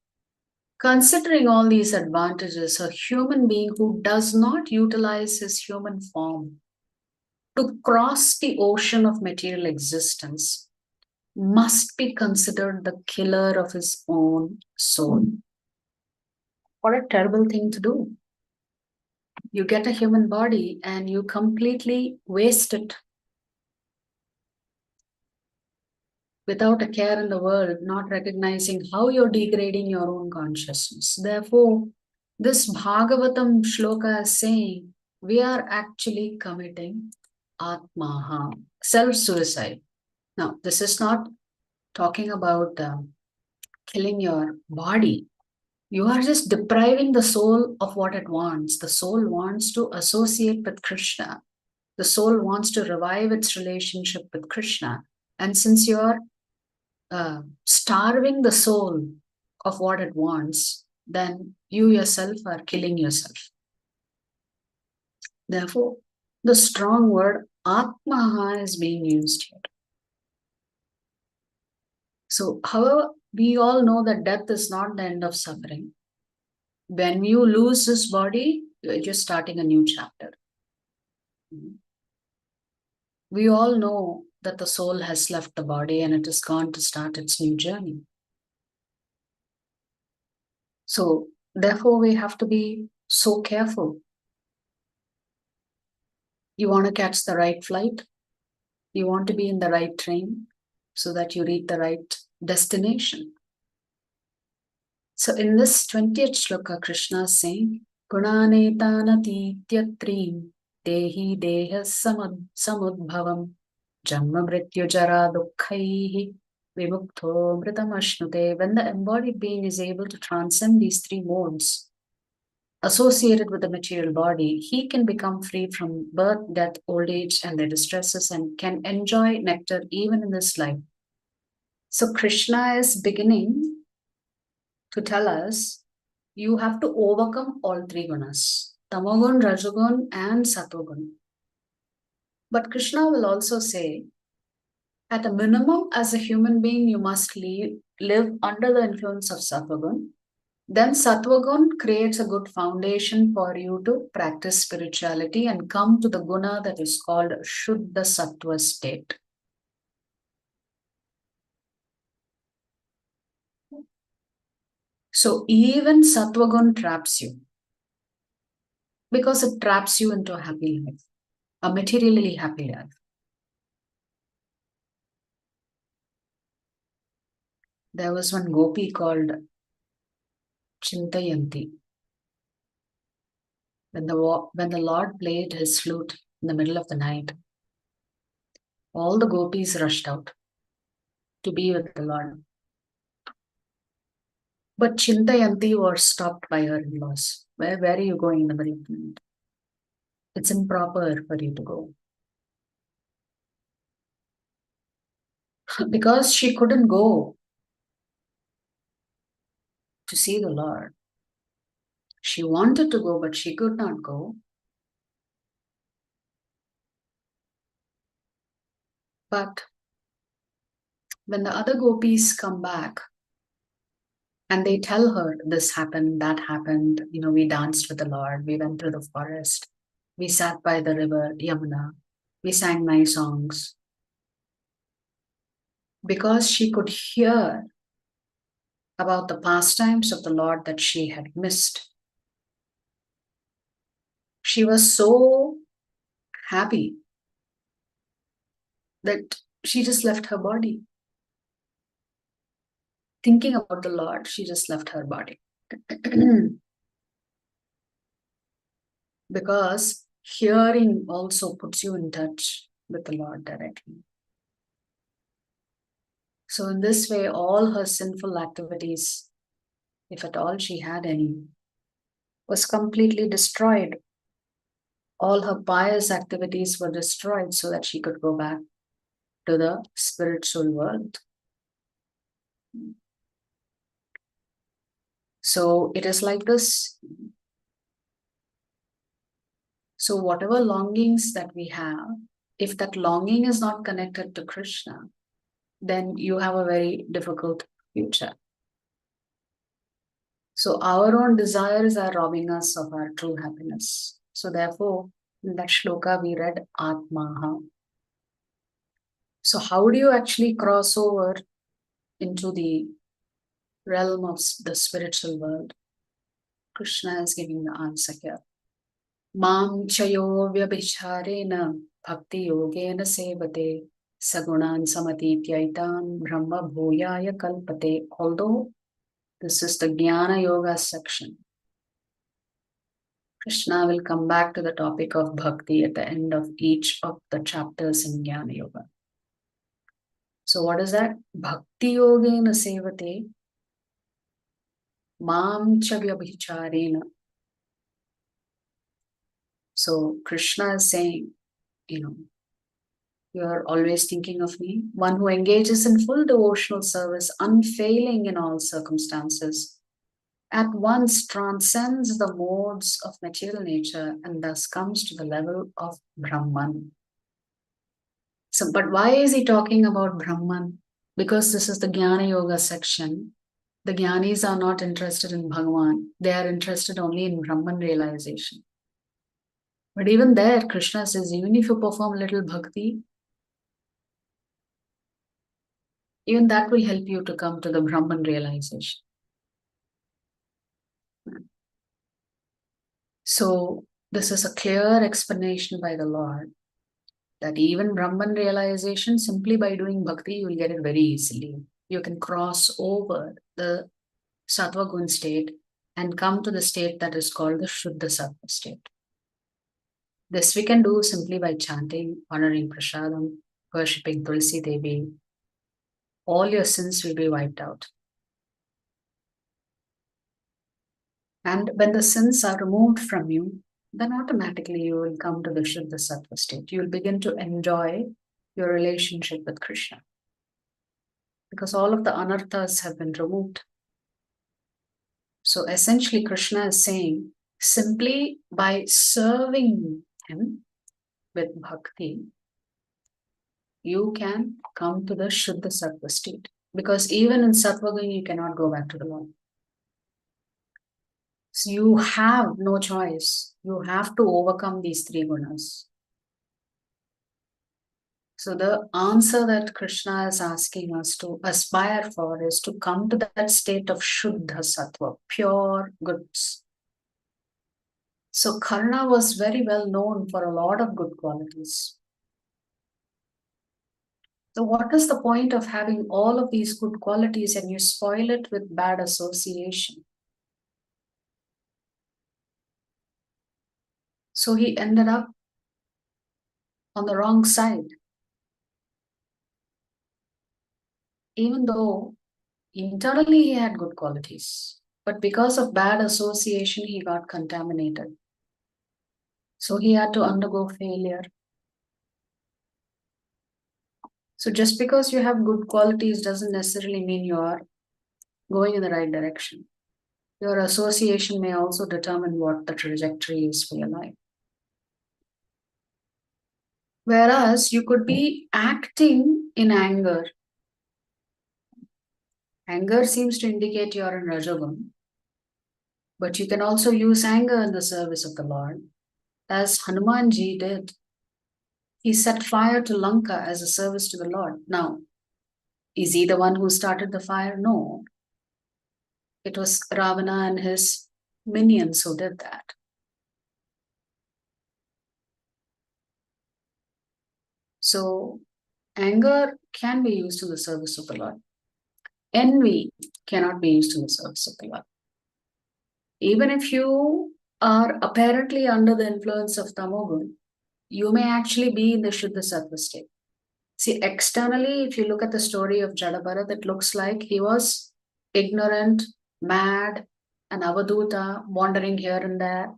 A: Considering all these advantages, a human being who does not utilize his human form to cross the ocean of material existence must be considered the killer of his own soul. What a terrible thing to do. You get a human body and you completely waste it without a care in the world, not recognizing how you're degrading your own consciousness. Therefore, this Bhagavatam shloka is saying we are actually committing atmaha, self-suicide. Now, this is not talking about killing your body. You are just depriving the soul of what it wants. The soul wants to associate with Krishna. The soul wants to revive its relationship with Krishna. And since you're starving the soul of what it wants, then you yourself are killing yourself. Therefore, the strong word atmaha is being used here. So, however, we all know that death is not the end of suffering. When you lose this body, you're just starting a new chapter. We all know that the soul has left the body and it is gone to start its new journey. So, therefore, we have to be so careful. You want to catch the right flight. You want to be in the right train so that you reach the right destination. So in this 20th shloka, Krishna is saying, Gunanetana Tyatrim Dehi Deha Samudbhavam Janma Mrityu Jara Dukkaihi Vimukto Mritam Ashnute. When the embodied being is able to transcend these three modes associated with the material body, he can become free from birth, death, old age, and their distresses, and can enjoy nectar even in this life. So Krishna is beginning to tell us, you have to overcome all three gunas, Tamogun, Rajagun, and Satogun. But Krishna will also say, at a minimum, as a human being, you must live under the influence of Satogun. Then Sattvagun creates a good foundation for you to practice spirituality and come to the guna that is called Shuddha Sattva state. So even Sattvagun traps you because it traps you into a happy life, a materially happy life. There was one gopi called Chintayanti. When the Lord played his flute in the middle of the night, all the gopis rushed out to be with the Lord. But Chintayanti was stopped by her in-laws. Where are you going in the middle of the night? It's improper for you to go. Because she couldn't go to see the Lord. She wanted to go, but she could not go. But when the other gopis come back and they tell her this happened, that happened, we danced with the Lord, we went through the forest, we sat by the river Yamuna, we sang nice songs. Because she could hear about the pastimes of the Lord that she had missed, she was so happy that she just left her body. Thinking about the Lord, she just left her body. Because hearing also puts you in touch with the Lord directly. So in this way, all her sinful activities, if at all she had any, was completely destroyed all her pious activities were destroyed so that she could go back to the spiritual world. So it is like this. So whatever longings that we have, if that longing is not connected to Krishna, then you have a very difficult future. So our own desires are robbing us of our true happiness. So therefore, in that shloka we read Atmaha. So how do you actually cross over into the realm of the spiritual world? Krishna is giving the answer here. Mam chayo vyabhicharena bhakti yogena sevate sagunan samatityaitan brahma bhuyaya kalpate. Although this is the Jnana Yoga section, Krishna will come back to the topic of bhakti at the end of each of the chapters in Jnana Yoga. So what is that? Bhakti yogena sevate mam cha vyabhicharena. So Krishna is saying, you are always thinking of me, one who engages in full devotional service, unfailing in all circumstances, at once transcends the modes of material nature and thus comes to the level of Brahman. So, but why is he talking about Brahman? Because this is the Jnana Yoga section. The Jnanis are not interested in Bhagavan. They are interested only in Brahman realization. But even there, Krishna says, even if you perform little bhakti, even that will help you to come to the Brahman realization. So this is a clear explanation by the Lord that even Brahman realization, simply by doing bhakti, you will get it very easily. You can cross over the Sattva Gun state and come to the state that is called the Shuddha Sattva state. This we can do simply by chanting, honoring Prasadam, worshipping Tulsi Devi. All your sins will be wiped out. And when the sins are removed from you, then automatically you will come to the Shuddha Sattva state. You will begin to enjoy your relationship with Krishna. Because all of the anarthas have been removed. So essentially Krishna is saying, simply by serving him with bhakti, you can come to the Shuddha Sattva state. Because even in Sattva Gun, you cannot go back to the Lord. So you have no choice. You have to overcome these three gunas. So the answer that Krishna is asking us to aspire for is to come to that state of Shuddha Sattva, pure goods. So Karna was very well known for a lot of good qualities. So what is the point of having all of these good qualities and you spoil it with bad association? So he ended up on the wrong side. Even though internally he had good qualities, but because of bad association, he got contaminated. So he had to undergo failure. So just because you have good qualities doesn't necessarily mean you are going in the right direction. Your association may also determine what the trajectory is for your life. Whereas you could be acting in anger. Anger seems to indicate you're in Rajagun. But you can also use anger in the service of the Lord. As Hanumanji did. He set fire to Lanka as a service to the Lord. Now, is he the one who started the fire? No. It was Ravana and his minions who did that. So, anger can be used in the service of the Lord. Envy cannot be used in the service of the Lord. Even if you are apparently under the influence of Tamogun, you may actually be in the Shuddha Sattva state. See, externally, if you look at the story of Jadabharat, it looks like he was ignorant, mad, an avaduta, wandering here and there.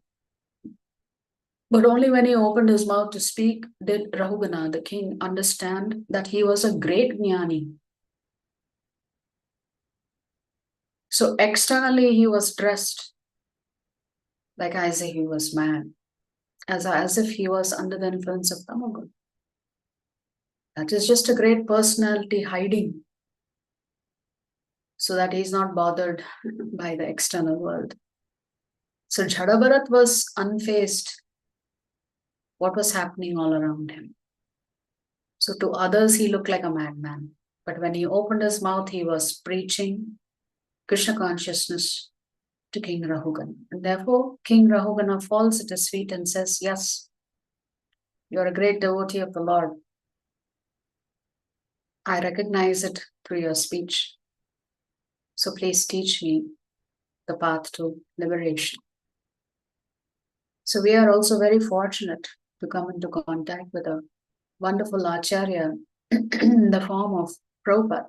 A: But only when he opened his mouth to speak did Rahugana, the king, understand that he was a great jnani. So externally he was dressed like as if he was mad, as if he was under the influence of Tamagun. That is just a great personality hiding so that he's not bothered by the external world. So Jhadabharat was unfazed what was happening all around him. So to others, he looked like a madman. But when he opened his mouth, he was preaching Krishna consciousness to King Rahugana. And therefore, King Rahugana falls at his feet and says, yes, you're a great devotee of the Lord. I recognize it through your speech. So please teach me the path to liberation. So we are also very fortunate to come into contact with a wonderful Acharya in the form of Prabhupada.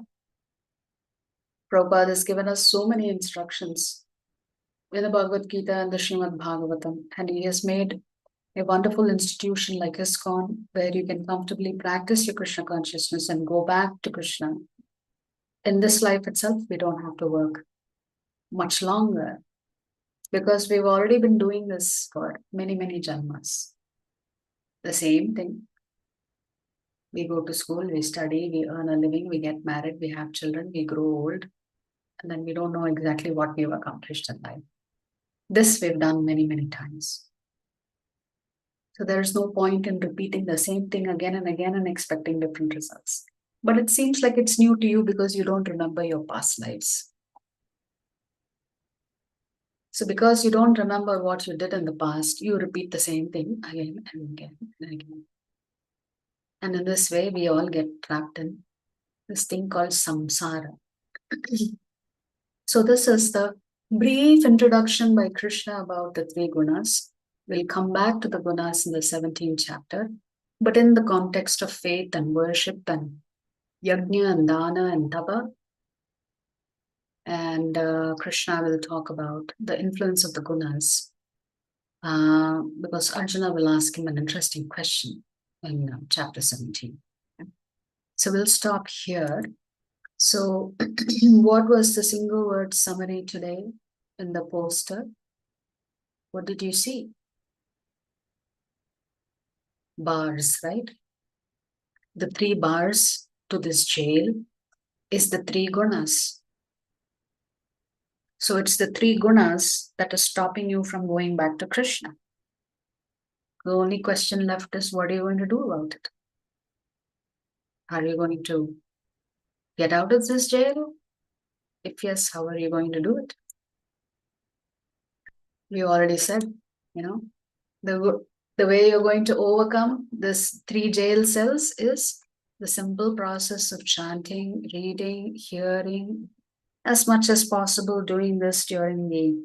A: Prabhupada has given us so many instructions in the Bhagavad Gita and the Srimad Bhagavatam, and he has made a wonderful institution like ISKCON where you can comfortably practice your Krishna consciousness and go back to Krishna. In this life itself, we don't have to work much longer because we've already been doing this for many, many janmas. The same thing. We go to school, we study, we earn a living, we get married, we have children, we grow old, and then we don't know exactly what we've accomplished in life. This we've done many, many times. So there is no point in repeating the same thing again and again and expecting different results. But it seems like it's new to you because you don't remember your past lives. So because you don't remember what you did in the past, you repeat the same thing again and again and again. And in this way, we all get trapped in this thing called samsara. So this is the brief introduction by Krishna about the three gunas. We'll come back to the gunas in the 17th chapter, but in the context of faith and worship and yajna and dana and tapa. And Krishna will talk about the influence of the gunas because Arjuna will ask him an interesting question in chapter 17. So we'll stop here. So what was the single word summary today in the poster? What did you see? Bars, right? The 3 bars to this jail is the 3 gunas. So it's the 3 gunas that are stopping you from going back to Krishna. The only question left is, what are you going to do about it? Are you going to get out of this jail? If yes, how are you going to do it? We already said, the way you're going to overcome this 3 jail cells is the simple process of chanting, reading, hearing, as much as possible doing this during the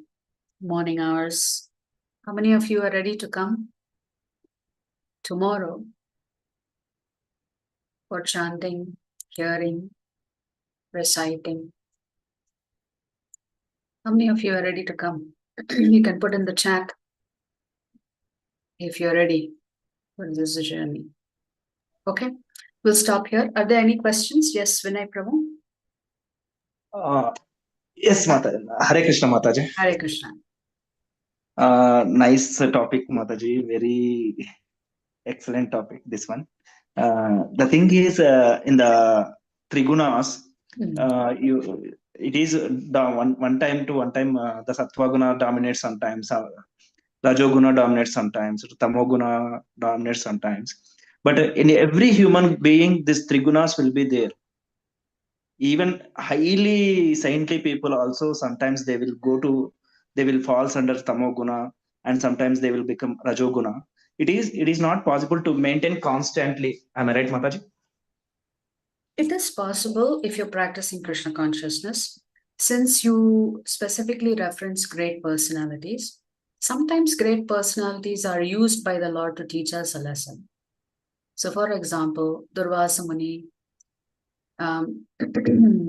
A: morning hours. How many of you are ready to come tomorrow for chanting, hearing, reciting? How many of you are ready to come? You can put in the chat if you're ready for this journey. Okay, we'll stop here. Are there any questions? Yes, Vinay Prabhu.
B: Yes, Mata. Hare Krishna, Mataji.
A: Hare Krishna.
B: Nice topic, Mataji. Very excellent topic, this one. The thing is, in the Trigunas, it is the one time to one time, the Sattva Guna dominates sometimes, Rajoguna dominates sometimes, Tamoguna dominates sometimes. But in every human being, these Trigunas will be there. Even highly saintly people also, sometimes they will fall under Tamoguna, and sometimes they will become Rajoguna. It is not possible to maintain constantly. Am I right, Mataji?
A: It is possible if you're practicing Krishna consciousness. Since you specifically reference great personalities, sometimes great personalities are used by the Lord to teach us a lesson. So, for example, Durvasa Muni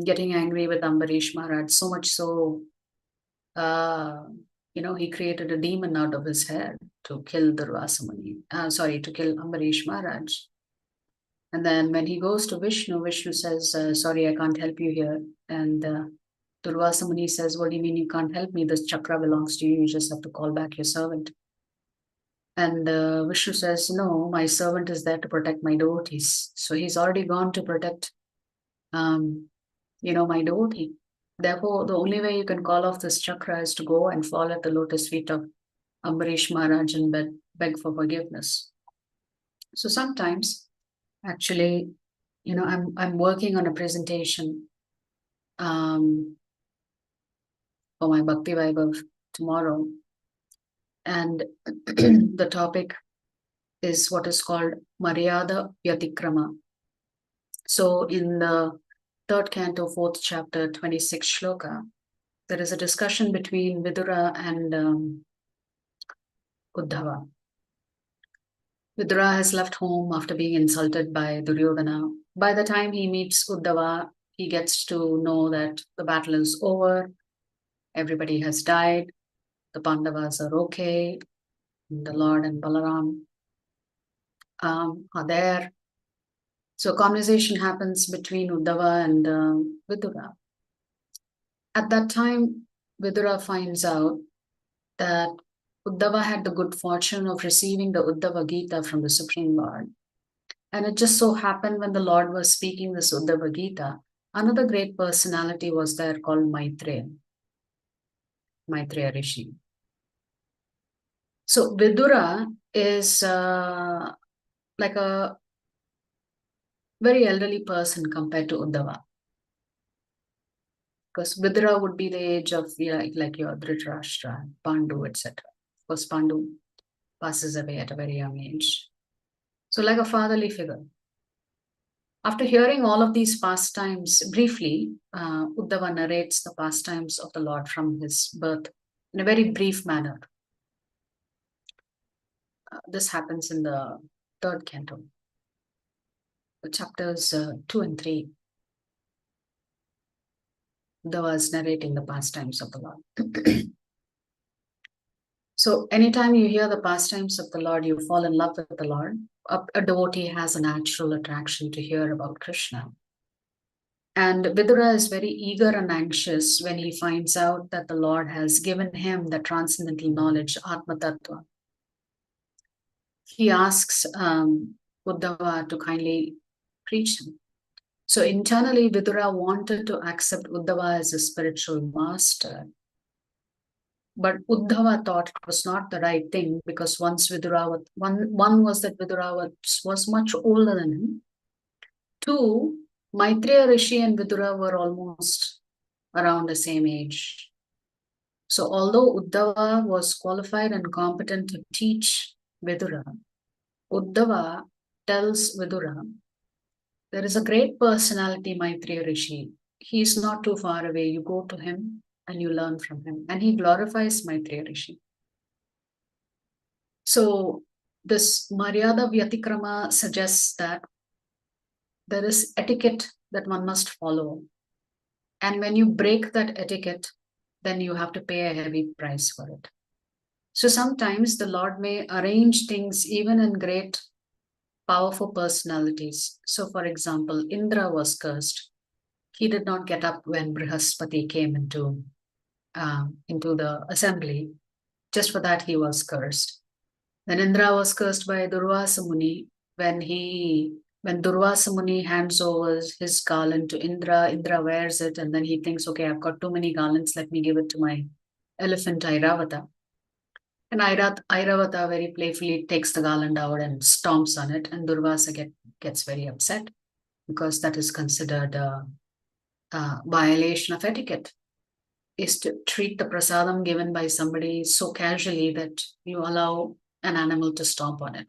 A: getting angry with Ambarish Maharaj, so much so he created a demon out of his hair to kill Durvasa Muni. To kill Ambarish Maharaj. And then when he goes to Vishnu, Vishnu says, sorry, I can't help you here. And Durvasa Muni says, what do you mean you can't help me? This chakra belongs to you. You just have to call back your servant. And Vishnu says, no, my servant is there to protect my devotees. So he's already gone to protect, my devotee. Therefore, the only way you can call off this chakra is to go and fall at the lotus feet of Ambarish Maharaj and beg for forgiveness. So sometimes, actually, I'm working on a presentation for my Bhakti Vaibhav tomorrow. And the topic is what is called Maryada Vyatikrama. So in the 3rd canto, 4th chapter, 26th shloka, there is a discussion between Vidura and Uddhava. Vidura has left home after being insulted by Duryodhana. By the time he meets Uddhava, he gets to know that the battle is over, everybody has died, the Pandavas are okay, the Lord and Balaram are there. So conversation happens between Uddhava and Vidura. At that time, Vidura finds out that Uddhava had the good fortune of receiving the Uddhava Gita from the Supreme Lord. And it just so happened when the Lord was speaking this Uddhava Gita, another great personality was there called Maitreya Rishi. So Vidura is like a very elderly person compared to Uddhava. Because Vidura would be the age of like your Dhritarashtra, Pandu, etc. Of course, Pandu passes away at a very young age. So like a fatherly figure. After hearing all of these pastimes briefly, Uddhava narrates the pastimes of the Lord from his birth in a very brief manner. This happens in the 3rd canto, chapters 2 and 3. Uddhava is narrating the pastimes of the Lord. So anytime you hear the pastimes of the Lord, you fall in love with the Lord. A devotee has a natural attraction to hear about Krishna. And Vidura is very eager and anxious when he finds out that the Lord has given him the transcendental knowledge, Atma Tattva. He asks Uddhava to kindly preach him. So internally, Vidura wanted to accept Uddhava as a spiritual master. But Uddhava thought it was not the right thing because once Vidura, one was that Vidura was much older than him. 2, Maitreya Rishi and Vidura were almost around the same age. So although Uddhava was qualified and competent to teach Vidura, Uddhava tells Vidura, there is a great personality, Maitreya Rishi. He is not too far away. You go to him and you learn from him. And he glorifies Maitreya Rishi. So this Maryada Vyatikrama suggests that there is etiquette that one must follow. And when you break that etiquette, then you have to pay a heavy price for it. So sometimes the Lord may arrange things even in great, powerful personalities. So for example, Indra was cursed. He did not get up when Brihaspati came into the assembly. Just for that, he was cursed. Then Indra was cursed by Durvasa Muni when Durvasa Muni hands over his garland to Indra, Indra wears it and then he thinks, okay, I've got too many garlands, let me give it to my elephant Airavata. And Airavata very playfully takes the garland out and stomps on it, and Durvasa gets very upset because that is considered a violation of etiquette, is to treat the prasadam given by somebody so casually that you allow an animal to stomp on it.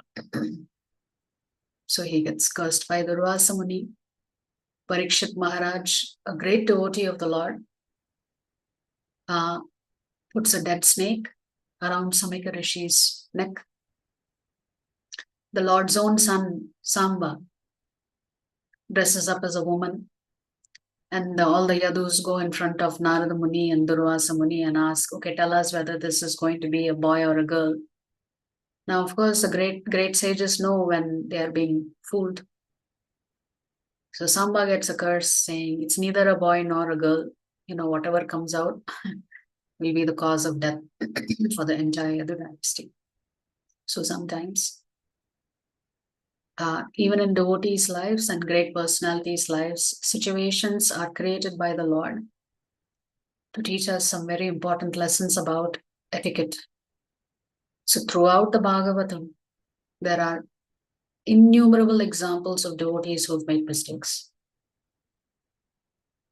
A: So he gets cursed by Durvasa Muni. Parikshit Maharaj, a great devotee of the Lord, puts a dead snake around Samika Rishi's neck. The Lord's own son, Samba, dresses up as a woman And all the Yadus go in front of Narada Muni and Durvasa Muni and ask, okay, tell us whether this is going to be a boy or a girl. Now, of course, the great sages know when they are being fooled. So Samba gets a curse saying it's neither a boy nor a girl. Whatever comes out will be the cause of death for the entire Yadu dynasty. So sometimes, even in devotees' lives and great personalities' lives, situations are created by the Lord to teach us some very important lessons about etiquette. So throughout the Bhagavatam, there are innumerable examples of devotees who've made mistakes.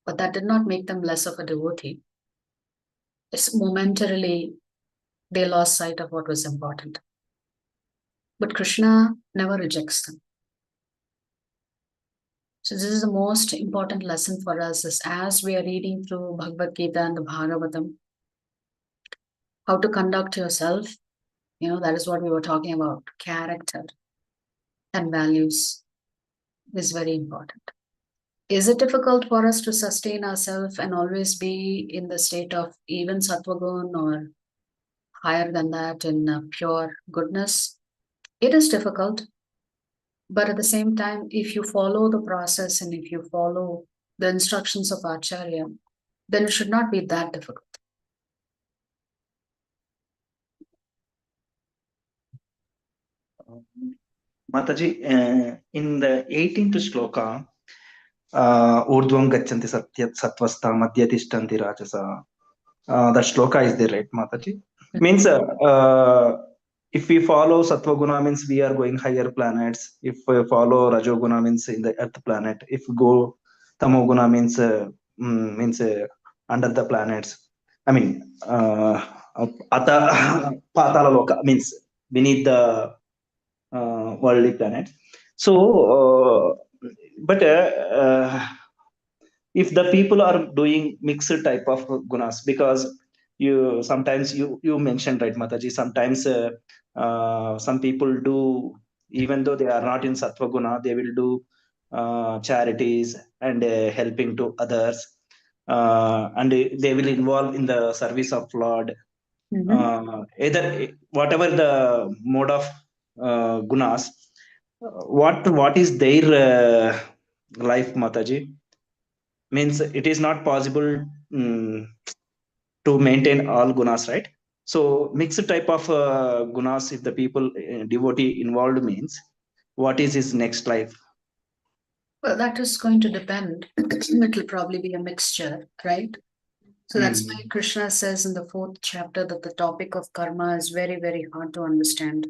A: But that did not make them less of a devotee. It's momentarily they lost sight of what was important. But Krishna never rejects them. So this is the most important lesson for us is as we are reading through Bhagavad Gita and the Bhagavatam, how to conduct yourself. That is what we were talking about. Character and values is very important. Is it difficult for us to sustain ourselves and always be in the state of even sattvagun or higher than that in pure goodness? It is difficult. But at the same time, if you follow the process and if you follow the instructions of Acharya, then it should not be that difficult.
B: Mataji, in the 18th shloka, Urdhvam Gachanti Satyat Satvasta Madhyatishtanti Rajasa. The shloka is there, right, Mataji? Means if we follow Sattva Guna means we are going higher planets. If we follow Rajoguna means in the Earth planet. If we go Tamoguna means under the planets. I mean, Patala Loka means beneath the worldly planet. So, but if the people are doing mixed type of gunas, because you sometimes you mentioned, right, Mataji, sometimes some people do, even though they are not in sattva guna, they will do charities and helping to others, and they will involve in the service of Lord. Either whatever the mode of gunas, what is their life, Mataji? Means it is not possible to maintain all gunas, right? So mixed type of gunas, if the people devotee involved means, what is his next life?
A: Well, that is going to depend. It will probably be a mixture, right? So that's why Krishna says in the 4th chapter that the topic of karma is very, very hard to understand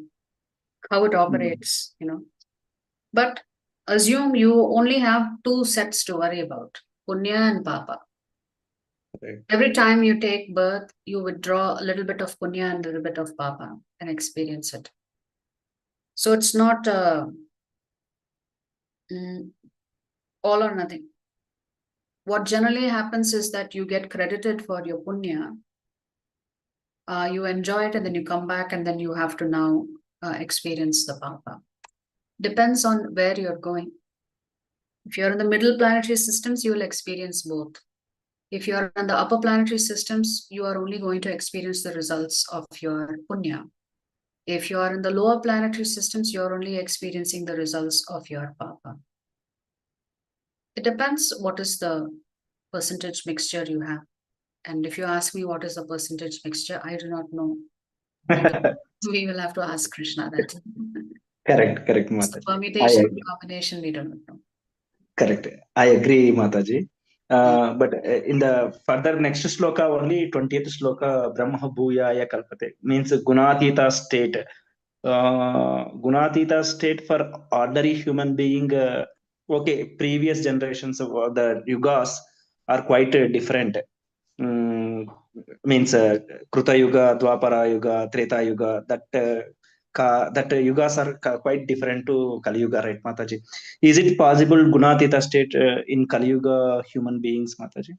A: how it operates, But assume you only have 2 sets to worry about, punya and papa.
B: Right.
A: Every time you take birth, you withdraw a little bit of punya and a little bit of papa and experience it. So it's not all or nothing. What generally happens is that you get credited for your punya, you enjoy it, and then you come back, and then you have to now experience the papa. Depends on where you're going. If you're in the middle planetary systems, you will experience both. If you're in the upper planetary systems, you are only going to experience the results of your punya. If you are in the lower planetary systems, you're only experiencing the results of your papa. It depends what is the percentage mixture you have. And if you ask me what is the percentage mixture, I do not know. We will have to ask Krishna that.
B: Correct,
A: It's the
B: Mataji.
A: permutation combination, we don't know.
B: Correct. I agree, Mataji. But in the further next shloka, only 20th shloka, Brahma Bhuyaya Kalpate, means Gunatita state. Gunatita state for ordinary human being, okay, previous generations of the yugas are quite different. Means Kruta Yuga, Dwapara Yuga, Treta Yuga, that yugas are quite different to Kali Yuga, right, Mataji? Is it possible Gunatita state in Kali Yuga human beings, Mataji?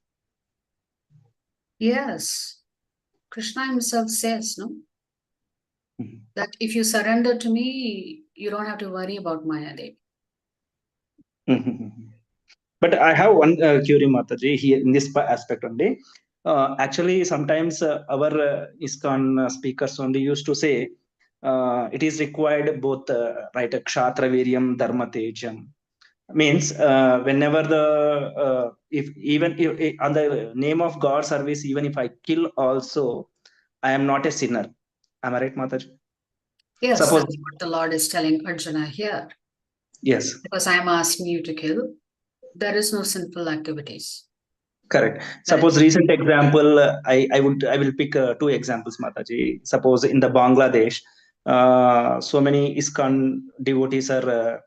A: Yes. Krishna himself says, no? That if you surrender to me, you don't have to worry about Maya Devi.
B: But I have one query, Mataji, here in this aspect only. Actually, sometimes our ISKCON speakers only used to say it is required both right Kshatra Viryam Dharma Tejam. Means whenever the if even if on the name of God service, even if I kill also, I am not a sinner. Am I right, Mataji?
A: Yes,
B: Suppose
A: that's what the Lord is telling Arjuna here.
B: yes.
A: Because I am asking you to kill, there is no sinful activities.
B: Correct. Suppose recent example, I will pick two examples, Mataji. Suppose in the Bangladesh, so many ISKCON devotees are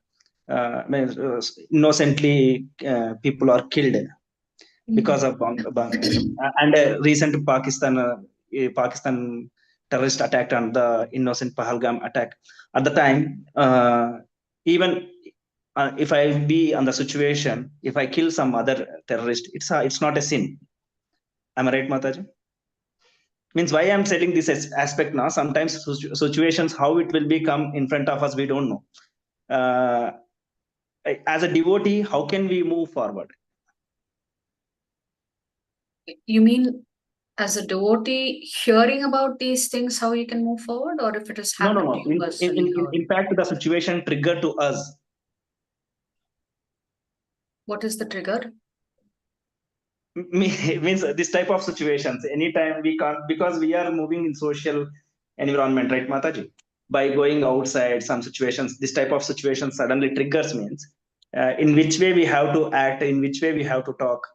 B: innocently people are killed because of Bangladesh. And recent Pakistan terrorist attack on the innocent Pahalgam attack. At the time, even if I be on the situation, if I kill some other terrorist, it's not a sin. Am I right, Mataji? Means why I'm setting this aspect now. Sometimes situations how it will become in front of us, we don't know. As a devotee, how can we move forward?
A: You mean as a devotee, hearing about these things, how you can move forward, or if it has
B: No, no,
A: happened to
B: no.
A: you personally?
B: In fact, the situation trigger to us.
A: What is the trigger?
B: Means this type of situations. Anytime we can't, because we are moving in social environment, right, Mataji? By going outside, some situations, this type of situations suddenly triggers means in which way we have to act, in which way we have to talk.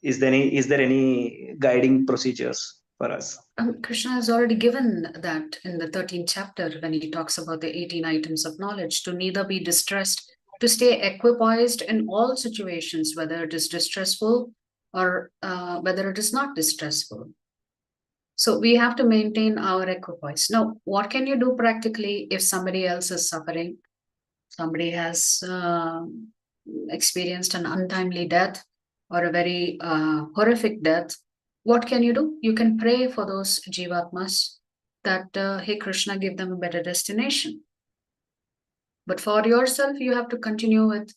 B: Is there any guiding procedures for us?
A: Krishna has already given that in the 13th chapter when he talks about the 18 items of knowledge, to neither be distressed, to stay equipoised in all situations, whether it is distressful or whether it is not distressful. So we have to maintain our equipoise. Now, what can you do practically if somebody else is suffering? Somebody has experienced an untimely death or a very horrific death. What can you do? You can pray for those jivatmas that, hey Krishna, give them a better destination. But for yourself, you have to continue with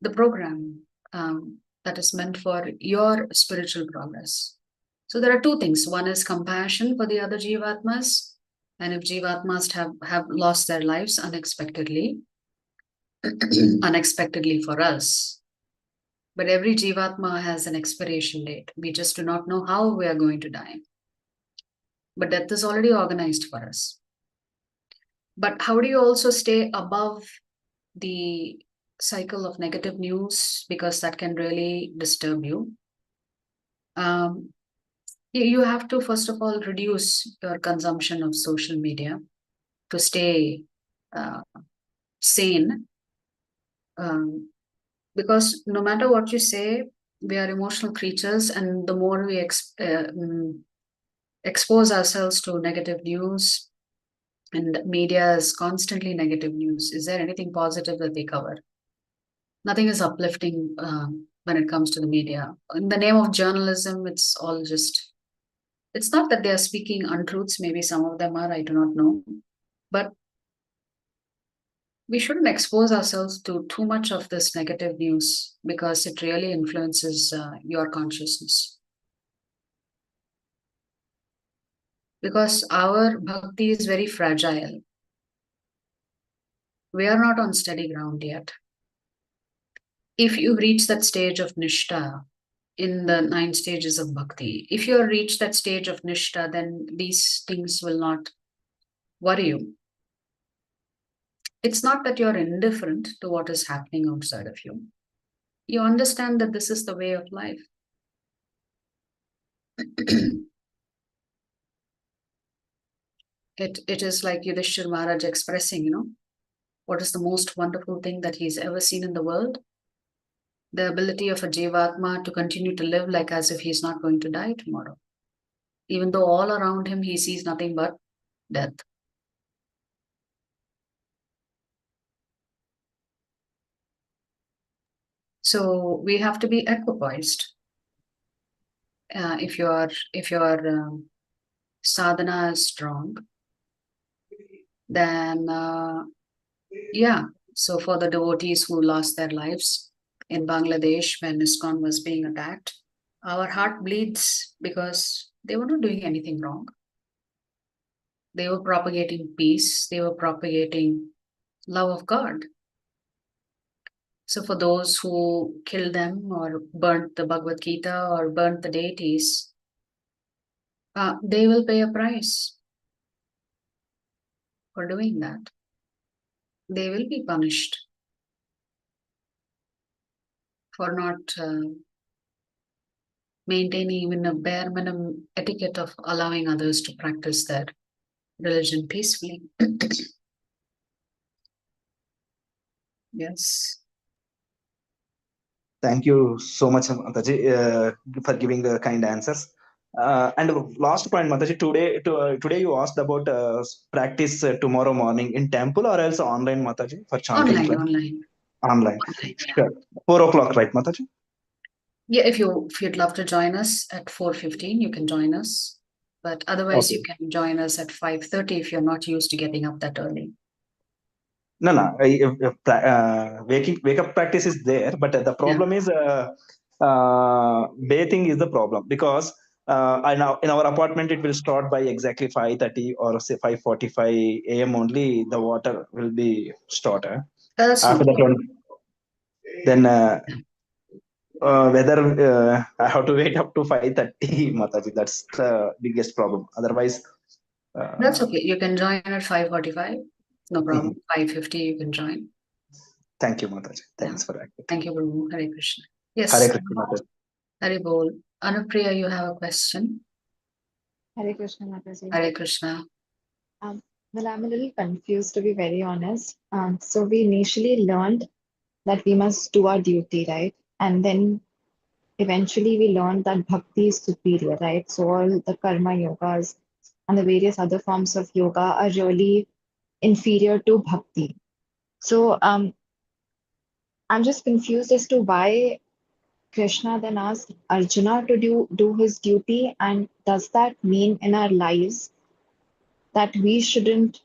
A: the program that is meant for your spiritual progress. So there are two things. One is compassion for the other jivatmas. And if jivatmas have lost their lives unexpectedly, unexpectedly for us, but every jivatma has an expiration date. We just do not know how we are going to die. But death is already organized for us. But how do you also stay above the cycle of negative news? Because that can really disturb you. You have to, first of all, reduce your consumption of social media to stay sane. Because no matter what you say, we are emotional creatures, and the more we expose ourselves to negative news, and media is constantly negative news. Is there anything positive that they cover? Nothing is uplifting when it comes to the media. In the name of journalism, it's all just, it's not that they are speaking untruths. Maybe some of them are, I do not know. But we shouldn't expose ourselves to too much of this negative news because it really influences your consciousness. Because our bhakti is very fragile. We are not on steady ground yet. If you reach that stage of nishtha in the 9 stages of bhakti, if you reach that stage of nishtha, then these things will not worry you. It's not that you're indifferent to what is happening outside of you. You understand that this is the way of life. It is like Yudhishthir Maharaj expressing, what is the most wonderful thing that he's ever seen in the world? The ability of a Jivatma to continue to live like as if he's not going to die tomorrow. Even though all around him he sees nothing but death. So we have to be equipoised. If your sadhana is strong, then yeah. So for the devotees who lost their lives, in Bangladesh when ISKCON was being attacked. Our heart bleeds because they were not doing anything wrong. They were propagating peace. They were propagating love of God. So for those who killed them or burnt the Bhagavad Gita or burnt the deities, they will pay a price for doing that. They will be punished for not maintaining even a bare minimum etiquette of allowing others to practice their religion peacefully. Yes.
B: Thank you so much, Mataji, for giving the kind answers. And last point, Mataji, today you asked about practice tomorrow morning in temple or else online, Mataji, for chanting
A: Online,
B: class?
A: online.
B: Online.
A: Online, yeah.
B: Sure. 4 o'clock, right, Mataji?
A: Yeah, if you'd love to join us at 4:15, you can join us. But otherwise,
B: Okay.
A: you can join us at 5:30 if you're not used to getting up that early.
B: No, no. Wake up practice is there, but the problem is bathing is the problem because I now in our apartment it will start by exactly 5:30 or say 5:45 a.m. only. The water will be started.
A: That's no
B: After that
A: problem.
B: one, then whether I have to wait up to 5:30, Mataji. That's the biggest problem. Otherwise,
A: That's
B: uh,
A: okay. You can join at 5:45. No problem. 5:50, you can join.
B: thank you, Mataji.
A: Yeah.
B: Thanks for that.
A: Thank you, Guru. Hare Krishna.
B: Hare
A: Yes,
B: Krishna, Mataji.
A: Hare Bol. Anupriya, you have a question.
C: Hare Krishna, Mataji.
A: Hare Krishna.
C: Well, I'm a little confused to be very honest. So we initially learned that we must do our duty, right? And then eventually we learned that bhakti is superior, right? So all the karma yogas and the various other forms of yoga are really inferior to bhakti. So I'm just confused as to why Krishna then asked Arjuna to do his duty, and does that mean in our lives that we shouldn't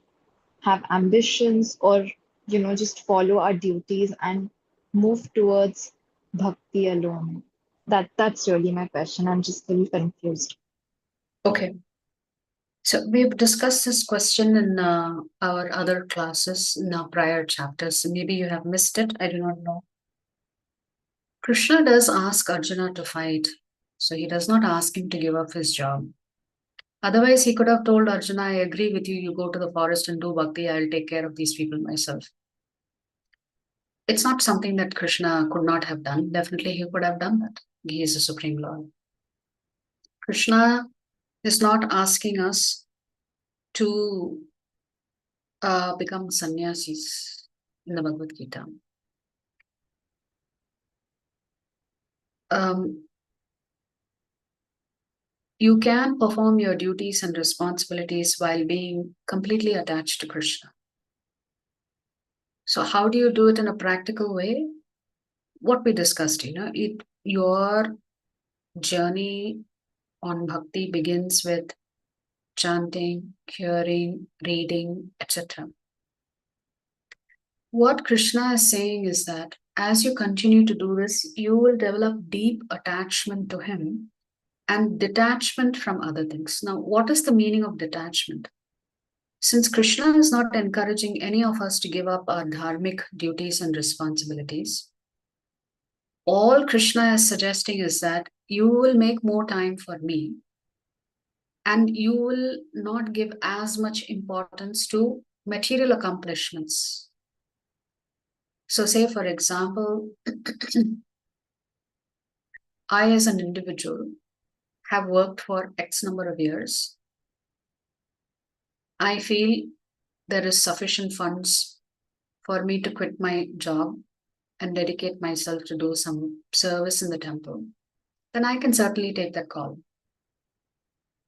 C: have ambitions or just follow our duties and move towards bhakti alone? That's really my question. I'm just a little confused.
A: Okay. So we've discussed this question in our other classes in our prior chapters. So maybe you have missed it. I do not know. Krishna does ask Arjuna to fight. So he does not ask him to give up his job. Otherwise, he could have told Arjuna, I agree with you. You go to the forest and do bhakti. I'll take care of these people myself. It's not something that Krishna could not have done. Definitely, he could have done that. He is the Supreme Lord. Krishna is not asking us to become sannyasis in the Bhagavad Gita. You can perform your duties and responsibilities while being completely attached to Krishna. So how do you do it in a practical way? What we discussed, your journey on bhakti begins with chanting, hearing, reading, etc. What Krishna is saying is that as you continue to do this, you will develop deep attachment to him and detachment from other things. Now, what is the meaning of detachment? Since Krishna is not encouraging any of us to give up our dharmic duties and responsibilities, all Krishna is suggesting is that you will make more time for me and you will not give as much importance to material accomplishments. So, say for example, I as an individual have worked for X number of years. I feel there is sufficient funds for me to quit my job and dedicate myself to do some service in the temple, then I can certainly take that call.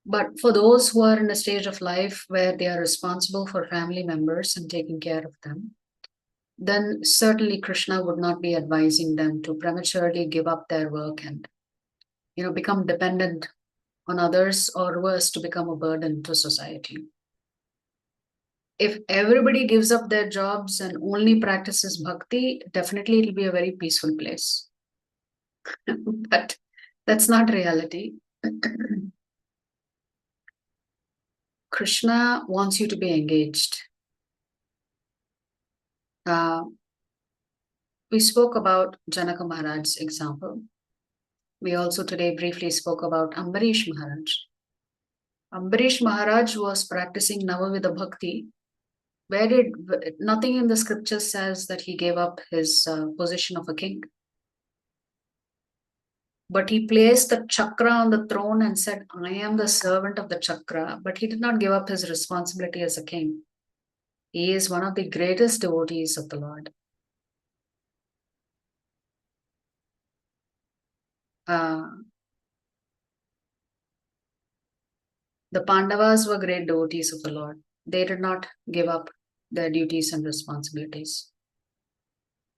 A: But for those who are in a stage of life where they are responsible for family members and taking care of them, then certainly Krishna would not be advising them to prematurely give up their work and, become dependent on others, or worse, to become a burden to society. If everybody gives up their jobs and only practices bhakti, definitely it'll be a very peaceful place. But that's not reality. Krishna wants you to be engaged. We spoke about Janaka Maharaj's example. We also today briefly spoke about Ambarish Maharaj. Ambarish Maharaj was practicing Navadvipa Bhakti. Nothing in the scripture says that he gave up his position of a king. But he placed the chakra on the throne and said, I am the servant of the chakra. But he did not give up his responsibility as a king. He is one of the greatest devotees of the Lord. The Pandavas were great devotees of the Lord. They did not give up their duties and responsibilities.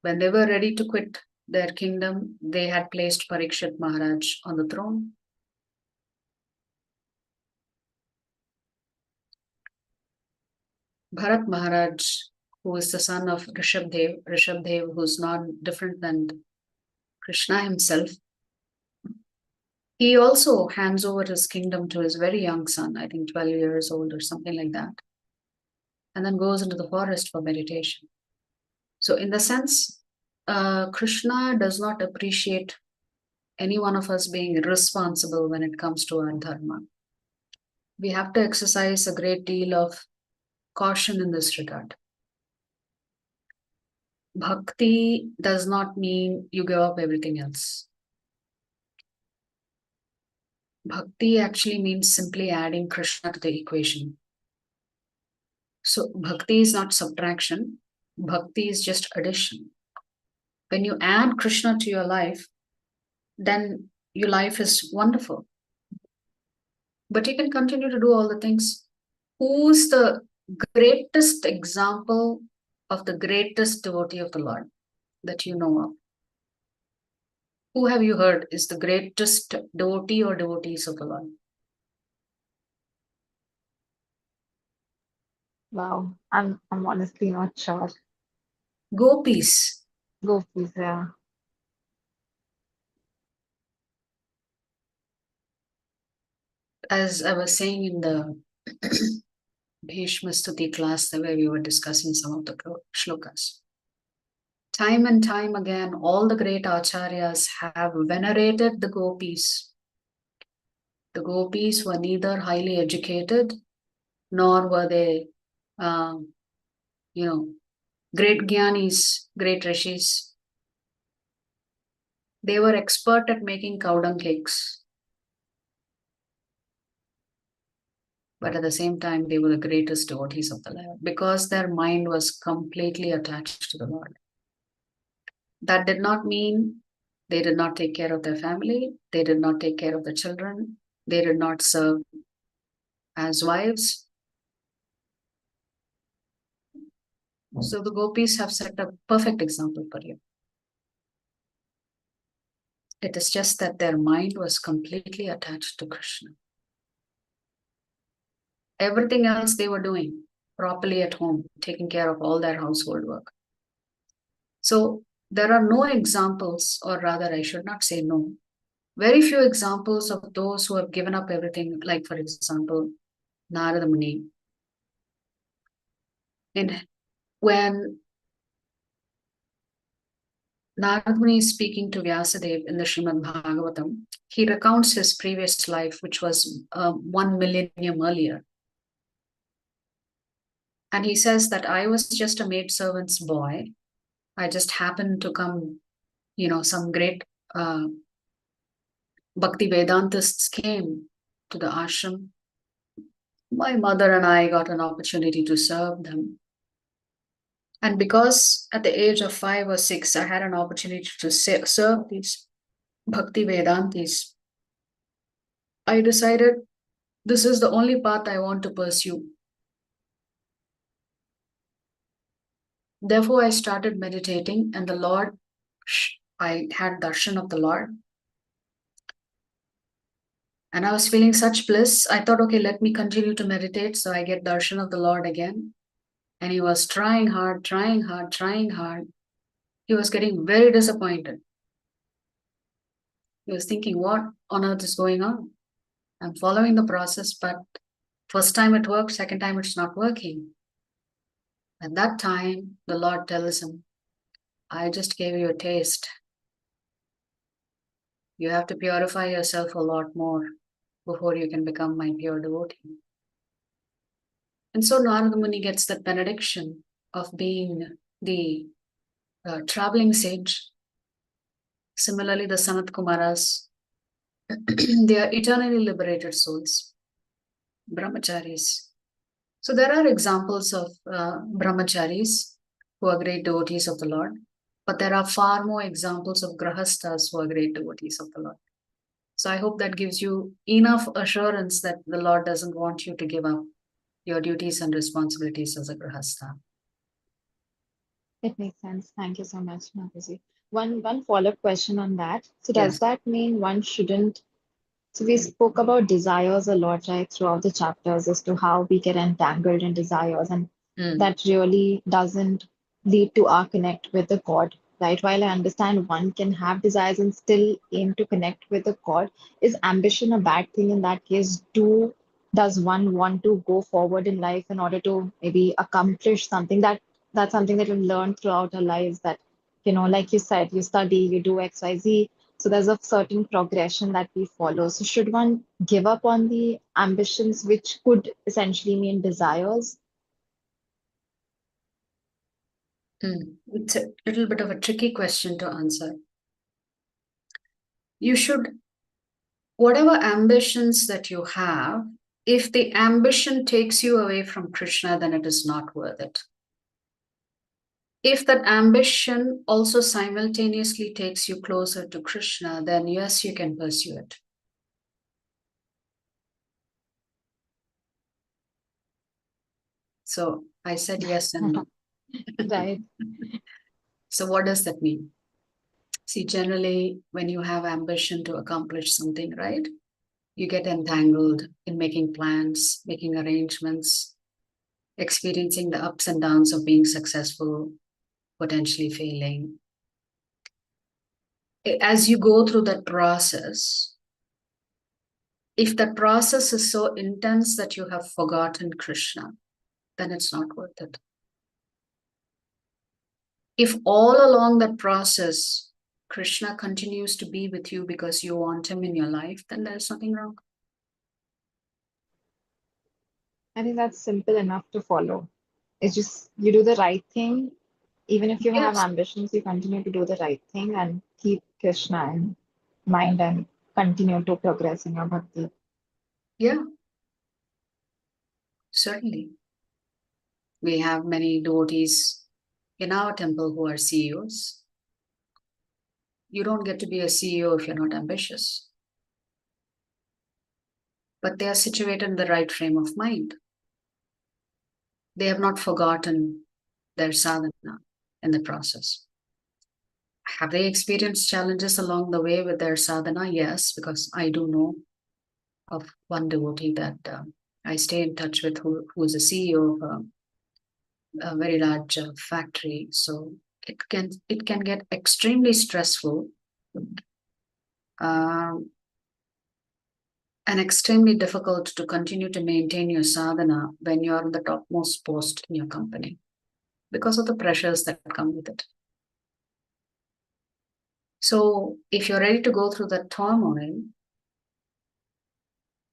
A: When they were ready to quit their kingdom, they had placed Parikshit Maharaj on the throne. Bharat Maharaj, who is the son of Rishabdev, who's not different than Krishna himself, he also hands over his kingdom to his very young son, I think 12 years old or something like that, and then goes into the forest for meditation. So in the sense, Krishna does not appreciate any one of us being responsible when it comes to our dharma. We have to exercise a great deal of caution in this regard. Bhakti does not mean you give up everything else. Bhakti actually means simply adding Krishna to the equation. So bhakti is not subtraction. Bhakti is just addition. When you add Krishna to your life, then your life is wonderful. But you can continue to do all the things. Who's the greatest example of the greatest devotee of the Lord that you know of? Who have you heard is the greatest devotee or devotees of the Lord?
C: Wow, I'm honestly not sure.
A: Gopis.
C: Go please, yeah.
A: As I was saying in the Bhishma Stuti class, where we were discussing some of the shlokas. Time and time again, all the great acharyas have venerated the gopis. The gopis were neither highly educated, nor were they, great jnanis, great rishis. They were expert at making cow dung cakes. But at the same time, they were the greatest devotees of the Lord because their mind was completely attached to the Lord. That did not mean they did not take care of their family. They did not take care of the children. They did not serve as wives. So the gopis have set a perfect example for you. It is just that their mind was completely attached to Krishna. Everything else they were doing properly at home, taking care of all their household work. So there are no examples, or rather I should not say no, very few examples of those who have given up everything, like for example, Narada Muni. And when Narada Muni is speaking to Vyasadeva in the Srimad Bhagavatam, he recounts his previous life, which was 1 millennium earlier. And he says that I was just a maidservant's boy. I just happened to come, some great Bhakti Vedantists came to the ashram. My mother and I got an opportunity to serve them. And because at the age of 5 or 6, I had an opportunity to serve these Bhakti Vedantis, I decided this is the only path I want to pursue. Therefore, I started meditating, and the Lord, I had darshan of the Lord. And I was feeling such bliss. I thought, okay, let me continue to meditate so I get darshan of the Lord again. And he was trying hard, trying hard, trying hard. He was getting very disappointed. He was thinking, what on earth is going on? I'm following the process, but first time it worked, second time it's not working. At that time, the Lord tells him, I just gave you a taste. You have to purify yourself a lot more before you can become my pure devotee. And so Narada Muni gets that benediction of being the traveling sage. Similarly, the Sanat Kumaras, they are eternally liberated souls, brahmacharis. So there are examples of brahmacharis who are great devotees of the Lord, but there are far more examples of grahastas who are great devotees of the Lord. So I hope that gives you enough assurance that the Lord doesn't want you to give up your duties and responsibilities as a grahastha.
C: It makes sense. Thank you so much, Mataji. One follow-up question on that. So
A: Yes.
C: does that mean one shouldn't? So we spoke about desires a lot, right, throughout the chapters as to how we get entangled in desires, and that really doesn't lead to our connect with the God, right? While I understand one can have desires and still aim to connect with the God, is ambition a bad thing in that case? Does one want to go forward in life in order to maybe accomplish something that's something that we've learned throughout our lives that, like you said, you study, you do XYZ, so there's a certain progression that we follow. So should one give up on the ambitions, which could essentially mean desires?
A: It's a little bit of a tricky question to answer. You should, whatever ambitions that you have, if the ambition takes you away from Krishna, then it is not worth it. If that ambition also simultaneously takes you closer to Krishna, then yes, you can pursue it. So I said yes and no.
C: Right.
A: So what does that mean? See, generally, when you have ambition to accomplish something, right, you get entangled in making plans, making arrangements, experiencing the ups and downs of being successful, potentially failing. As you go through that process, if the process is so intense that you have forgotten Krishna, then it's not worth it. If all along that process, Krishna continues to be with you because you want him in your life, then there's nothing wrong.
C: I think that's simple enough to follow. It's just you do the right thing. Even if you have
A: Yes.
C: ambitions, you continue to do the right thing and keep Krishna in mind and continue to progress in your bhakti.
A: Yeah, certainly. We have many devotees in our temple who are CEOs. You don't get to be a CEO if you're not ambitious. But they are situated in the right frame of mind. They have not forgotten their sadhana in the process. Have they experienced challenges along the way with their sadhana? Yes, because I do know of one devotee that I stay in touch with who is a CEO of a very large factory. So it can get extremely stressful and extremely difficult to continue to maintain your sadhana when you are on the topmost post in your company because of the pressures that come with it. So if you're ready to go through that turmoil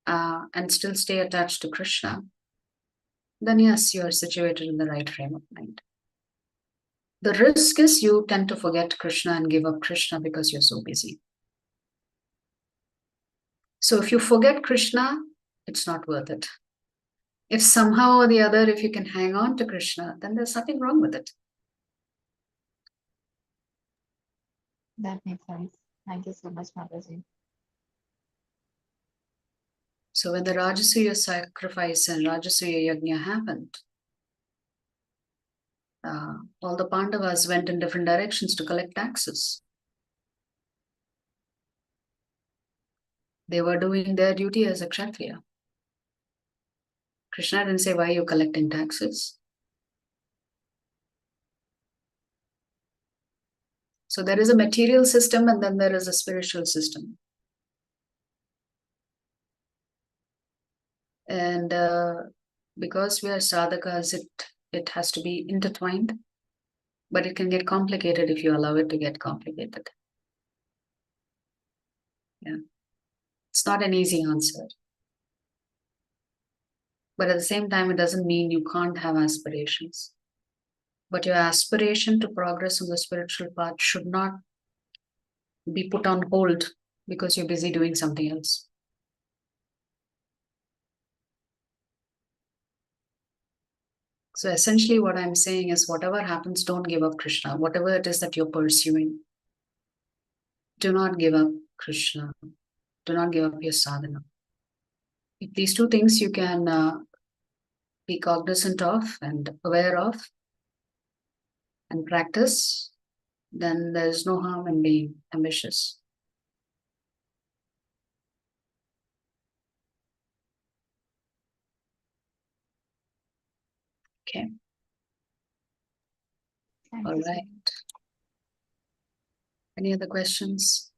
A: and still stay attached to Krishna, then yes, you are situated in the right frame of mind. The risk is you tend to forget Krishna and give up Krishna because you're so busy. So if you forget Krishna, it's not worth it. If somehow or the other, if you can hang on to Krishna, then there's nothing wrong with it.
C: That makes sense. Thank you so much, Mataji.
A: So when the Rajasuya sacrifice and Rajasuya yajna happened, all the Pandavas went in different directions to collect taxes. They were doing their duty as a Kshatriya. Krishna didn't say, why are you collecting taxes? So there is a material system and then there is a spiritual system. And because we are sadhakas, it has to be intertwined, but it can get complicated if you allow it to get complicated. Yeah. It's not an easy answer. But at the same time, it doesn't mean you can't have aspirations. But your aspiration to progress on the spiritual path should not be put on hold because you're busy doing something else. So essentially what I'm saying is whatever happens, don't give up Krishna. Whatever it is that you're pursuing, do not give up Krishna. Do not give up your sadhana. If these two things you can be cognizant of and aware of and practice, then there's no harm in being ambitious. Okay. All right. Any other questions?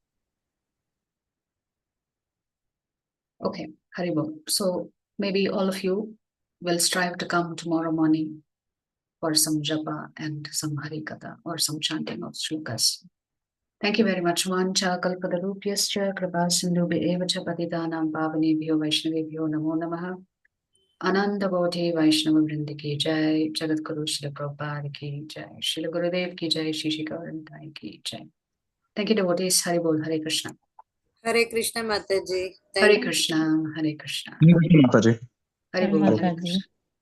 A: Okay, Haribol. So maybe all of you will strive to come tomorrow morning for some japa and some harikatha or some chanting of shlokas. Thank you very much. Vancha kalpatarupyascha kripa sindhubhyo cha patitanam pavanebhyo vaishnavebhyo namo namaha. Ananda Bodhi Vaishnava Vrindi ki jai, Jagat Guru Srila Prabhupada ki jai, Srila Gurudev ki jai, Shri Gauranga ki jai. Thank you, devotees. Hari Bol, Hare Krishna.
D: Hare Krishna Mataji.
A: Hare Krishna, Hare Krishna.
B: Mataji.
A: Hari Bol, Hare Krishna.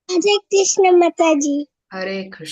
E: Hare Krishna Mataji.
A: Hare Krishna.